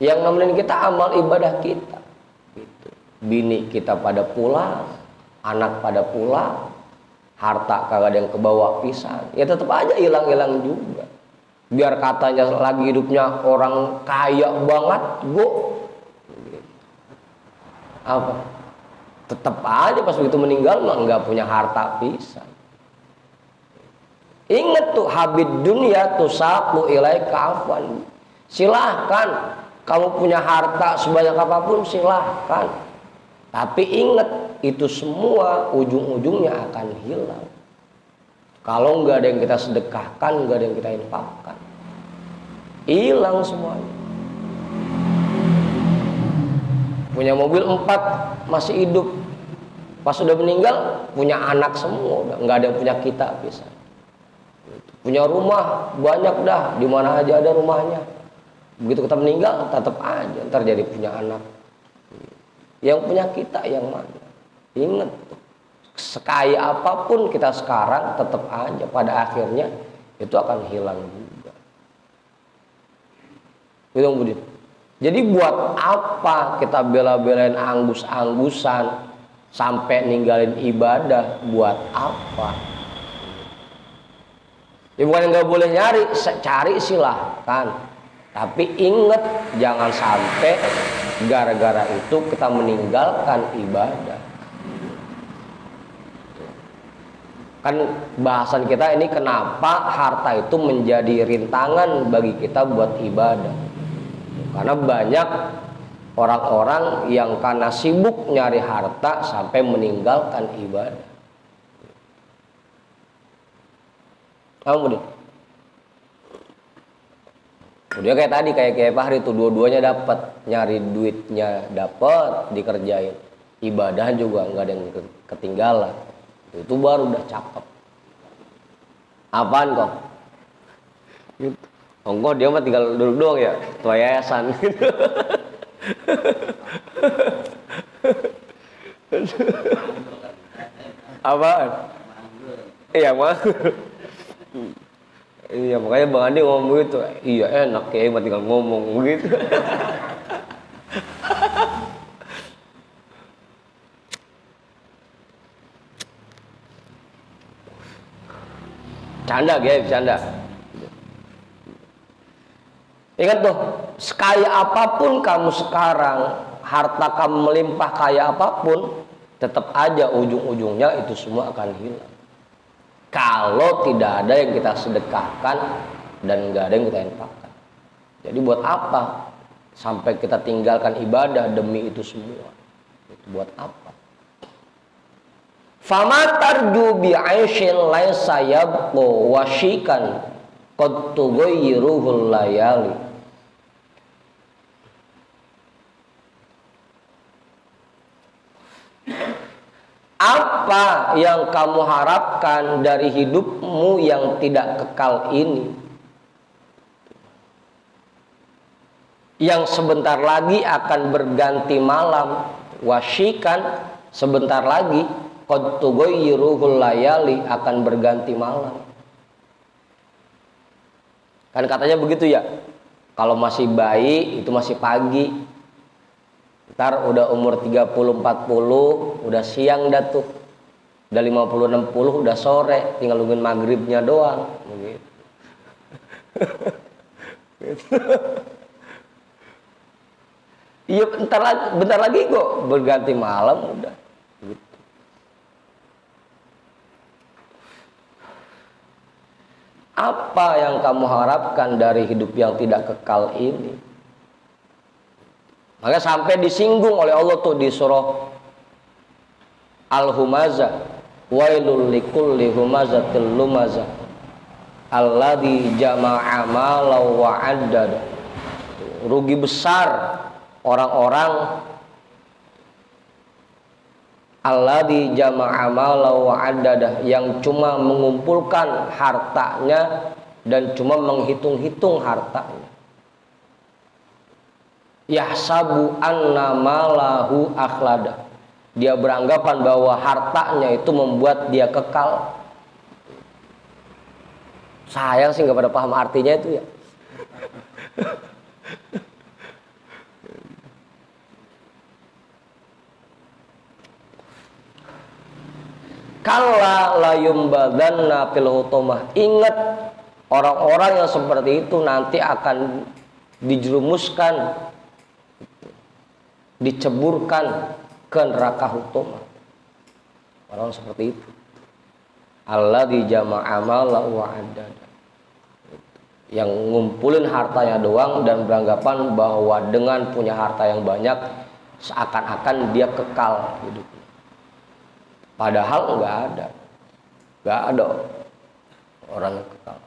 yang nemenin kita amal ibadah kita. Gitu. Bini kita pada pulang, anak pada pulang, harta kagak ada yang kebawa pisan. Ya tetap aja hilang-hilang juga. Biar katanya lagi hidupnya orang kaya banget, apa? Tetap aja pas begitu meninggal mah nggak punya harta pisan. Ingat tuh, habib dunia tusaku ilaika afwan. Silahkan kamu punya harta sebanyak apapun, silahkan. Tapi ingat, itu semua ujung-ujungnya akan hilang. Kalau nggak ada yang kita sedekahkan, nggak ada yang kita infakkan, hilang semuanya. Punya mobil 4 masih hidup, pas sudah meninggal punya anak semua, udah nggak ada yang punya kita bisa. Punya rumah banyak dah, di mana aja ada rumahnya. Begitu kita meninggal, tetap aja ntar jadi punya anak. Yang punya kita yang mana? Ingat, sekaya apapun kita sekarang, tetap aja pada akhirnya itu akan hilang juga. Gitu, Budi. Jadi buat apa kita bela-belain anggus-anggusan sampai ninggalin ibadah? Buat apa? Ya bukan nggak boleh nyari, cari silahkan. Tapi ingat, jangan sampai gara-gara itu kita meninggalkan ibadah. Kan bahasan kita ini, kenapa harta itu menjadi rintangan bagi kita buat ibadah. Karena banyak orang-orang yang karena sibuk nyari harta sampai meninggalkan ibadah. Kamu deh. Udah kayak tadi, kayak Fahri itu, dua-duanya dapat, nyari duitnya dapat, dikerjain, ibadah juga nggak ada yang ketinggalan. Itu baru udah cakep. Apaan kok? Gitu. Kok dia mah tinggal duduk doang ya, tua yayasan. Apaan? Iya mah. Iya makanya Bang Andi ngomong gitu. Iya enak ya, emang tinggal ngomong begitu. Canda guys, canda. Ingat tuh, sekaya apapun kamu sekarang, harta kamu melimpah kaya apapun, tetap aja ujung-ujungnya itu semua akan hilang. Kalau tidak ada yang kita sedekahkan dan nggak ada yang kita infakkan. Jadi buat apa sampai kita tinggalkan ibadah demi itu semua? Itu buat apa? Fama tarju bi'aishin laisa yabqu washikan qad tughayyiruhul layali. Apa yang kamu harapkan dari hidupmu yang tidak kekal ini, yang sebentar lagi akan berganti malam? Wasyikan, sebentar lagi qad tughayyiruhul layali, akan berganti malam. Kan katanya begitu ya, kalau masih bayi itu masih pagi, ntar udah umur 30-40 udah siang dah tuh, udah 50-60 udah sore, tinggal nungguin maghribnya doang begitu. Iya, bentar lagi kok berganti malam udah gitu. Apa yang kamu harapkan dari hidup yang tidak kekal ini? Maka sampai disinggung oleh Allah tuh di surah Al-Humazah, wailul likulli humazatil lumazah alladzi jama'a malan wa 'addada. Rugi besar orang-orang alladzi jama'a malan wa 'addada, yang cuma mengumpulkan hartanya dan cuma menghitung-hitung hartanya. Yahsabu anna malahu akhlada, dia beranggapan bahwa hartanya itu membuat dia kekal. Sayang sih nggak pada paham artinya itu ya. Kalla la yumbadanna fil hutamah. Ingat, orang-orang yang seperti itu nanti akan dijerumuskan, diceburkan ke neraka hutamah. Orang seperti itu. Alladzi jama'a malan wa 'addada, yang ngumpulin hartanya doang dan beranggapan bahwa dengan punya harta yang banyak seakan-akan dia kekal hidupnya. Padahal nggak ada orang yang kekal.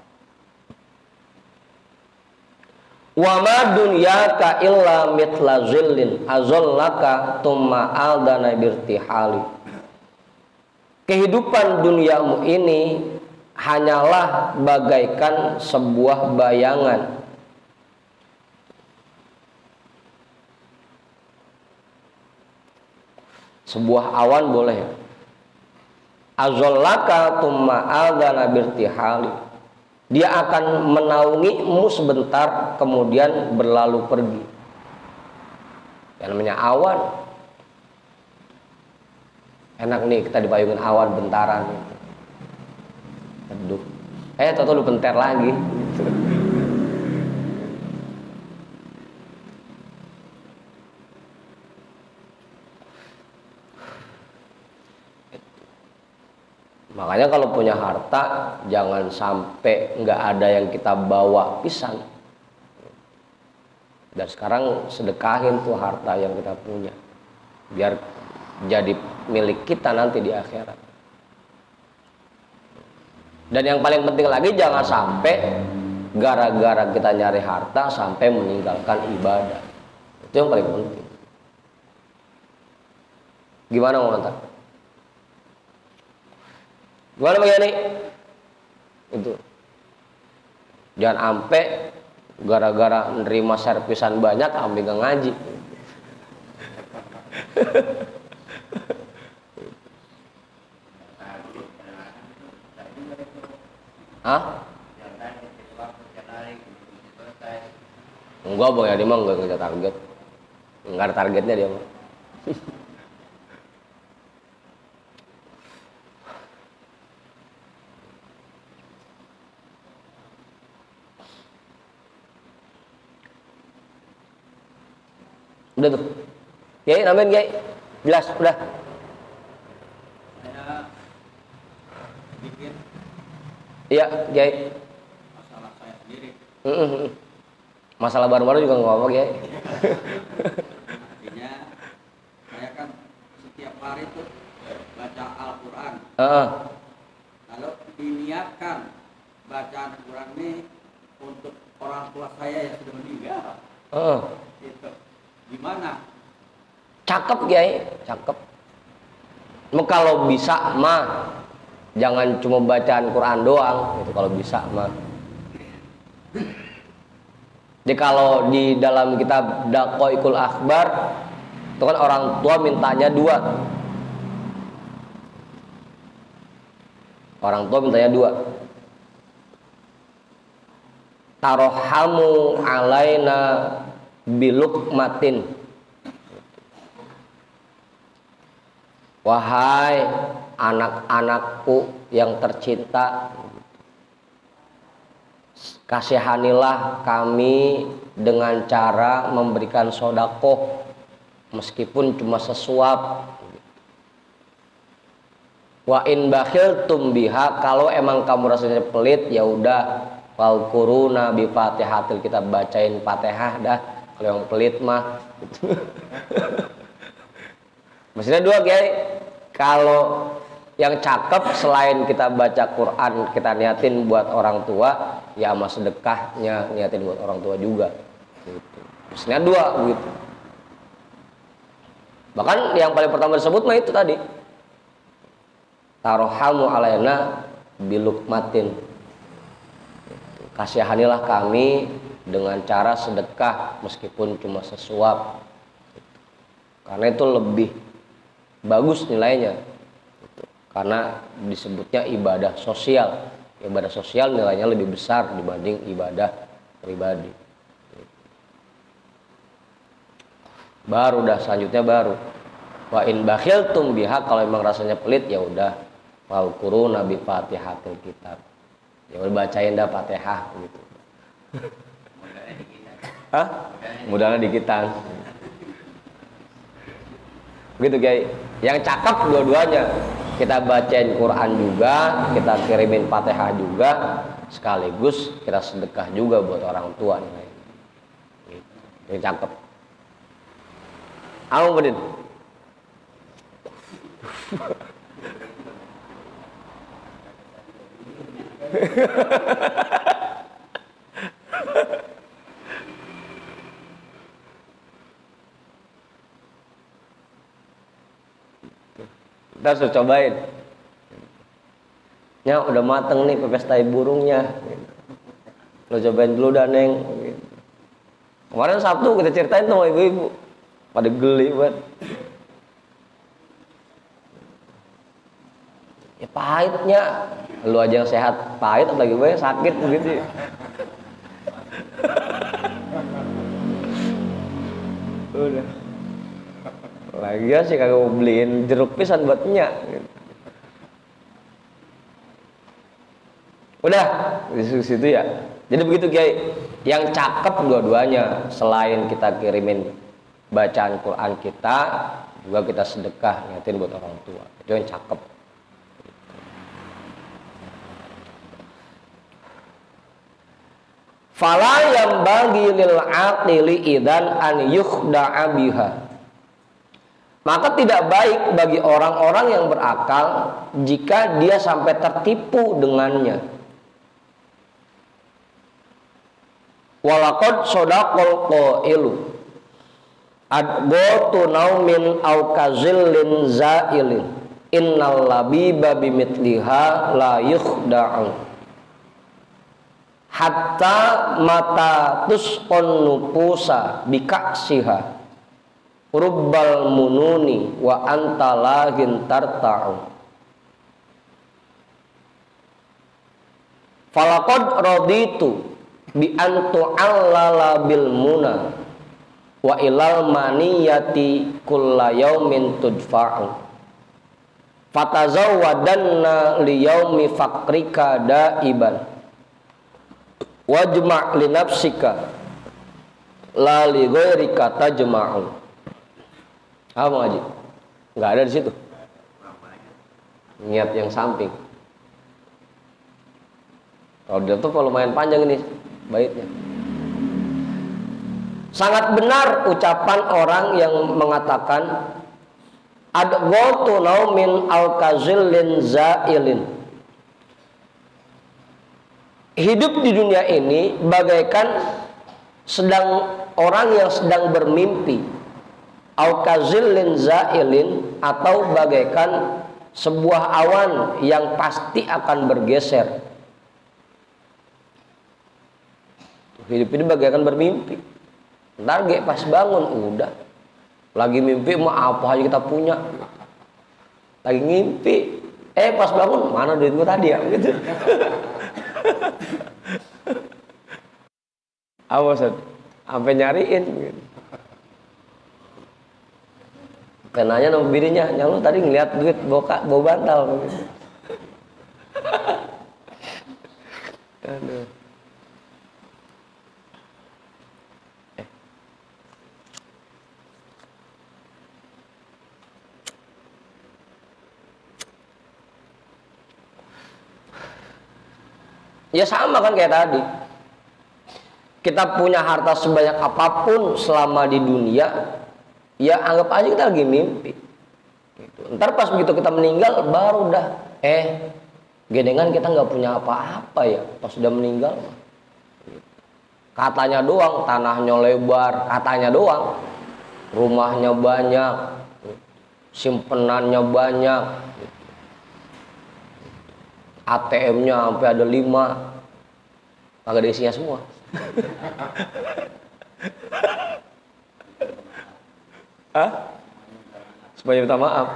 Wa ma dunyaka illa mitla zillin azallaka tumma aldana birtihali. Kehidupan duniamu ini hanyalah bagaikan sebuah bayangan. Sebuah awan boleh ya. Azallaka tumma aldana birtihali. Dia akan menaungimu sebentar kemudian berlalu pergi. Yang namanya awan. Enak nih kita dipayungin awan bentaran. Aduh. Tahu-tahu lu bentar lagi. Makanya kalau punya harta jangan sampai nggak ada yang kita bawa pisan. Dan sekarang sedekahin tuh harta yang kita punya, biar jadi milik kita nanti di akhirat. Dan yang paling penting lagi, jangan sampai gara-gara kita nyari harta sampai meninggalkan ibadah. Itu yang paling penting. Gimana mau ngantar? Gimana begini? Itu. Jangan sampai gara-gara nerima servisan banyak ambil gak ngaji. Hah? Enggak, Bang, ya dia mah enggak ngejar target. Enggak ada targetnya dia mah. Udah tuh. Kiai, nambahin Kiai. Jelas, udah. Saya bikin Iya, Kiai. masalah saya sendiri. Masalah baru-baru juga nggak apa-apa, Kiai. Artinya saya kan setiap hari tuh baca Al-Quran. Heeh. Kalau diniatkan bacaan Al-Quran ini gimana? Cakep Kiai, cakep. Kalau bisa mah jangan cuma bacaan Quran doang gitu kalau bisa mah. Jadi kalau di dalam kitab Daqaiqul Akhbar itu kan orang tua mintanya 2. Orang tua mintanya 2. Tarohamu alaina bilukmatin. Wahai anak-anakku yang tercinta, kasihanilah kami dengan cara memberikan sodakoh meskipun cuma sesuap. Wa in bakhiltum biha, kalau emang kamu rasanya pelit ya udah wal quruna bi fatihatil, kita bacain Fatihah dah kalau yang pelit mah. Maksudnya 2 Kiai, kalau yang cakep selain kita baca Quran kita niatin buat orang tua, ya sama sedekahnya niatin buat orang tua juga gitu. Maksudnya 2 gitu. Bahkan yang paling pertama disebut mah itu tadi, tarohamu alaina bilukmatin, kasihanilah kami dengan cara sedekah meskipun cuma sesuap, karena itu lebih bagus nilainya, karena disebutnya ibadah sosial. Ibadah sosial nilainya lebih besar dibanding ibadah pribadi. Baru dah selanjutnya baru wa in bakhiltum biha, kalau emang rasanya pelit ya udah wal quruna bi fatihatil kitab, ya udah bacain dah Fatihah gitu. Hah? Modalnya dikitan. Gitu Kiai. Yang cakep dua-duanya. Kita bacain Quran juga, kita kirimin Fatihah juga, sekaligus kita sedekah juga buat orang tua nih. Gitu. Yang cakep. Amun. Ntar suruh cobain. Ya udah mateng nih pepes tai burungnya. Lo cobain dulu dah Neng. Kemarin Sabtu kita ceritain tuh sama ibu-ibu, pada geli banget. Ya pahitnya, lu aja yang sehat pahit, apalagi gue yang sakit begitu. Udah. Lagian sih kagak mau beliin jeruk pisan buat Nya. Udah, di situ ya. Jadi begitu Kiai. Yang cakep dua-duanya, selain kita kirimin bacaan Quran kita, juga kita sedekah ngingetin buat orang tua. Itu yang cakep. Fala yang bagi lil aqili idan an yukhda'a biha. Maka tidak baik bagi orang-orang yang berakal jika dia sampai tertipu dengannya. Walaqad shadaqal qailu adghatu naumin au kazillin zailin innal labiba bimithliha la yukhda'u hatta mata tusqon nupusa bikaksiha rubbal mununi wa anta lahin tarta'u. Falaqad raditu bi antu allala bil muna wa ilal maniyati kulla yaumin tudfa'u fatazawwadanna li yaumi faqrika daiban wajma' li nafsika la li ghairika tajma'u. Apa ngaji? Enggak ada di situ. Niat yang samping. Kalau dia tuh lumayan panjang ini baitnya. Sangat benar ucapan orang yang mengatakan adghatu naumin al-kazillin zailin. Hidup di dunia ini bagaikan orang yang sedang bermimpi au kazillin zailin, atau bagaikan sebuah awan yang pasti akan bergeser. Hidup ini bagaikan bermimpi. Ntar pas bangun udah lagi mimpi mah apa aja kita punya. Lagi ngimpi, pas bangun mana duit gua tadi ya gitu. Awas, sampai nyariin gitu. Kenanya nama bininya, yang lu tadi ngeliat duit bawa bantal gitu. Aduh. Ya sama kan kayak tadi. Kita punya harta sebanyak apapun selama di dunia, ya anggap aja kita lagi mimpi gitu. Ntar pas begitu kita meninggal baru dah gedengan kita nggak punya apa-apa ya pas sudah meninggal gitu. Katanya doang tanahnya lebar, katanya doang rumahnya banyak, simpenannya banyak, ATM-nya sampai ada 5, kagak ada isinya semua. Hah? Supaya minta maaf.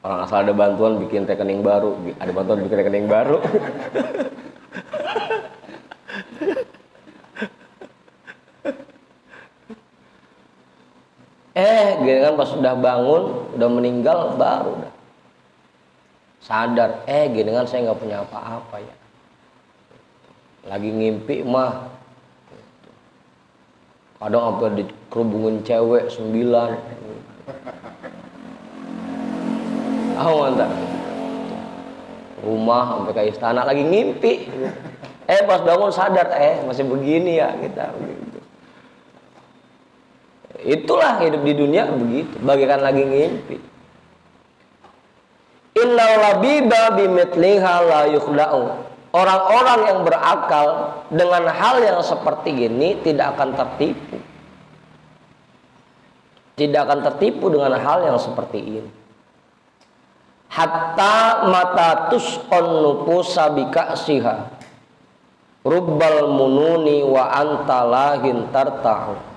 Orang asal ada bantuan bikin rekening baru, ada bantuan bikin rekening baru. Gitu kan pas sudah bangun, udah meninggal baru udah sadar, gini kan saya nggak punya apa-apa ya. Lagi ngimpi mah kadang sampai dikerubungin cewek 9. Mantap. Rumah sampai ke istana lagi ngimpi. Pas bangun sadar, masih begini ya kita begitu. Itulah hidup di dunia begitu, bagaikan lagi ngimpi. Innal labiba bimitliha la yukhda'u. Orang-orang yang berakal dengan hal yang seperti ini tidak akan tertipu. Tidak akan tertipu dengan hal yang seperti ini. Hatta mata tusqon nufusa bika'siha. Rubbal mununi wa anta lahin tarta'u.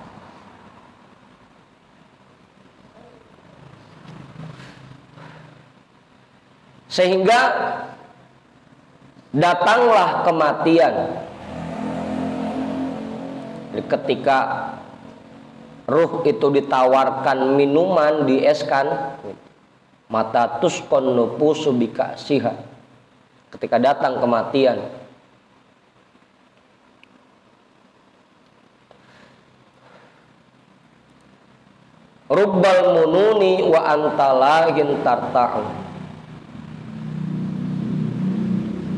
Sehingga datanglah kematian. Ketika ruh itu ditawarkan minuman, dieskan, mata tuskon nufusu bika'siha. Ketika datang kematian, rubbal mununi wa anta lahin tarta'u.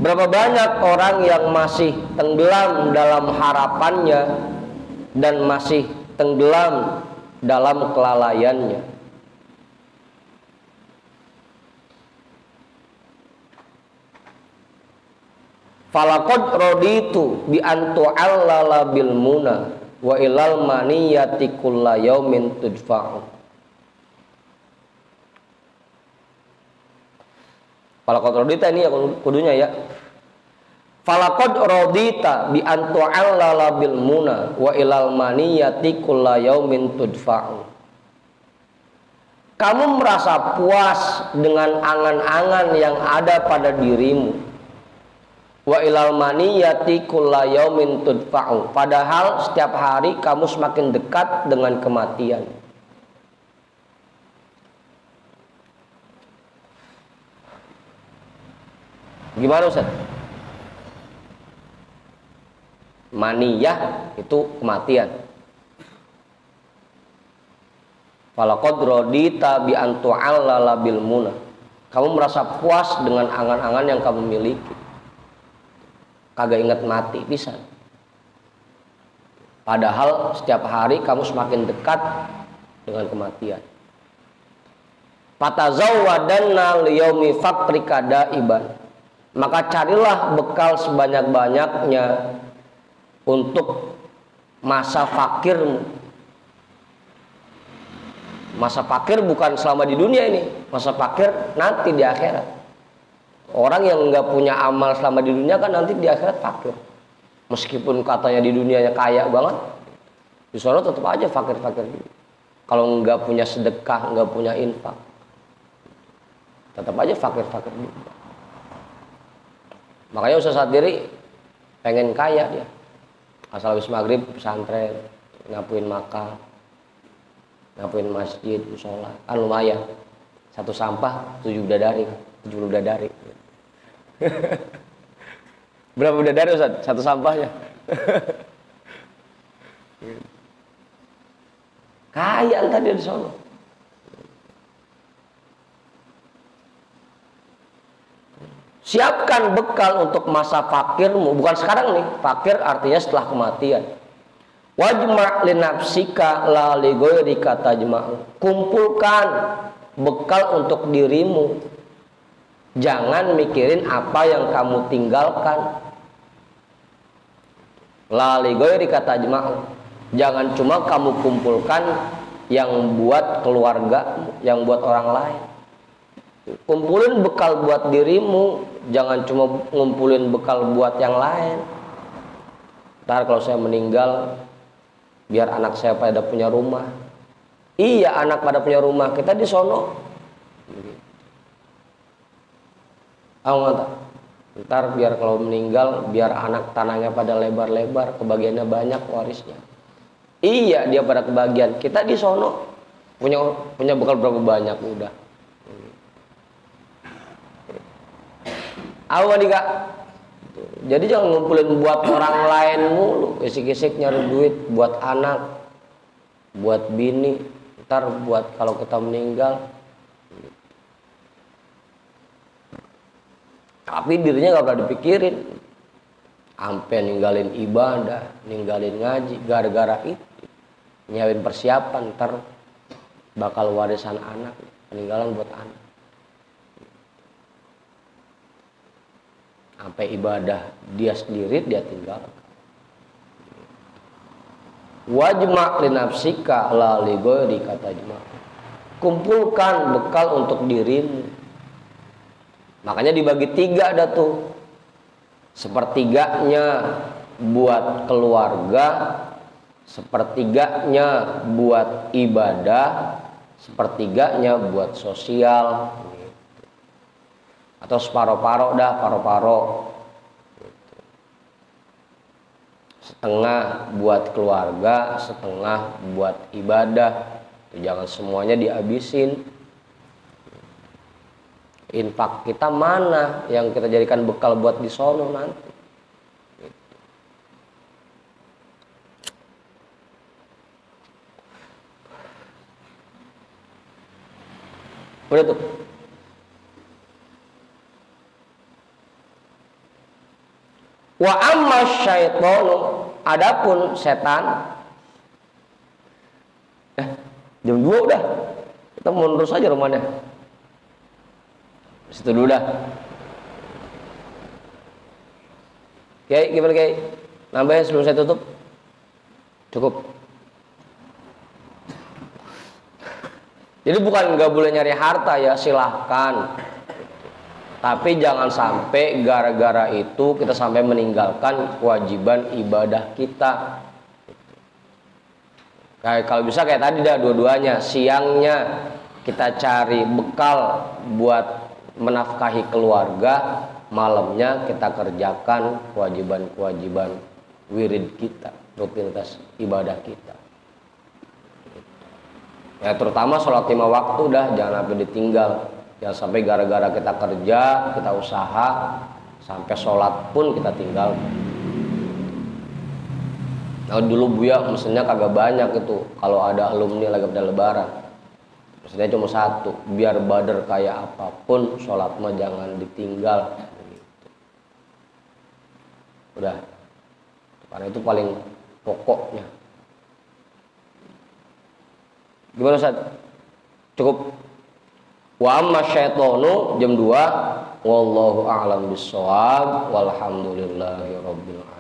Berapa banyak orang yang masih tenggelam dalam harapannya dan masih tenggelam dalam kelalaiannya. Falaqad raditu bi antu'allala bil muna wa ilal maniyati kulla yaumin tudfa'u. Falaqad radita ini ya kudunya ya. Falaqad radita bi antu'allala bil muna wa ilal maniyati kulla yaumin tudfa'u. Kamu merasa puas dengan angan-angan yang ada pada dirimu. Wa ilal maniyati kulla yaumin tudfa'u. Padahal setiap hari kamu semakin dekat dengan kematian. Gimana Ustaz? Maniyah itu kematian. Falaqad radita bi antu'allala bil muna. Kamu merasa puas dengan angan-angan yang kamu miliki. Kagak ingat mati pisan. Padahal setiap hari kamu semakin dekat dengan kematian. Fatazawwadanna liyaumi faqrika daiban. Maka carilah bekal sebanyak-banyaknya untuk masa fakirmu. Masa fakir bukan selama di dunia ini, masa fakir nanti di akhirat. Orang yang nggak punya amal selama di dunia kan nanti di akhirat fakir. Meskipun katanya di dunianya kaya banget, di sana tetap aja fakir-fakir gitu. Kalau nggak punya sedekah, nggak punya infak, tetap aja fakir-fakir gitu. Makanya Ustaz Sadiri pengen kaya dia. Asal habis maghrib pesantren, ngapuin makam, ngapain masjid, musola, kan lumayan. Satu sampah 7 bidadari, 70 bidadari. Berapa bidadari Ustaz? Satu sampahnya. Kaya entar dia di sana. Siapkan bekal untuk masa fakirmu, bukan sekarang nih. Fakir artinya setelah kematian. Wajma' li nafsika la li ghairika tajma'u. Kumpulkan bekal untuk dirimu. Jangan mikirin apa yang kamu tinggalkan. La li ghairika tajma'u. Jangan cuma kamu kumpulkan yang buat keluarga, yang buat orang lain. Kumpulin bekal buat dirimu, jangan cuma ngumpulin bekal buat yang lain. Ntar kalau saya meninggal, biar anak saya pada punya rumah. Iya, anak pada punya rumah, kita di sono. Ntar biar kalau meninggal, biar anak tanahnya pada lebar-lebar, kebagiannya banyak warisnya. Iya, dia pada kebagian, kita di sono punya bekal berapa banyak udah. Kak. Jadi jangan ngumpulin buat orang lain mulu, isik-isik nyari duit buat anak, buat bini, ntar buat kalau kita meninggal. Tapi dirinya gak pernah dipikirin, sampai ninggalin ibadah, ninggalin ngaji, gara-gara itu nyiapin persiapan, ntar bakal warisan anak, peninggalan buat anak. Sampai ibadah dia sendiri dia tinggalkan. Wajma' li nafsika la li ghairika tajma'. Kumpulkan bekal untuk dirimu. Makanya dibagi 3 ada tuh. Sepertiganya buat keluarga, sepertiganya buat ibadah, sepertiganya buat sosial. Atau separoh-paroh dah, paroh-paroh. Setengah buat keluarga, setengah buat ibadah. Jangan semuanya dihabisin. Infak kita mana yang kita jadikan bekal buat di sono nanti. Udah tuh. Wa amma syaitonu, adapun setan. Jam 2 udah. Kita mundur saja rumahnya. Situ dulu dah. Oke, gimana Kiai? Nambahin sebelum saya tutup? Cukup. Jadi bukan nggak boleh nyari harta ya, silahkan. Tapi jangan sampai gara-gara itu kita sampai meninggalkan kewajiban ibadah kita. Kayak kalau bisa kayak tadi dah dua-duanya. Siangnya kita cari bekal buat menafkahi keluarga, malamnya kita kerjakan kewajiban-kewajiban wirid kita, rutinitas ibadah kita. Ya terutama sholat 5 waktu dah jangan sampai ditinggal. Jangan sampai gara-gara kita kerja, kita usaha, sampai sholat pun kita tinggal. Nah dulu Buya mesennya kagak banyak itu. Kalau ada alumni lagi pada lebaran, mesennya cuma 1. Biar badar kayak apapun, sholat mah jangan ditinggal. Udah, karena itu paling pokoknya. Gimana Ustaz? Cukup? Wa amma syaitonu jam 2. Wallahu a'lam bissawab. Walhamdulillahi rabbil alamin.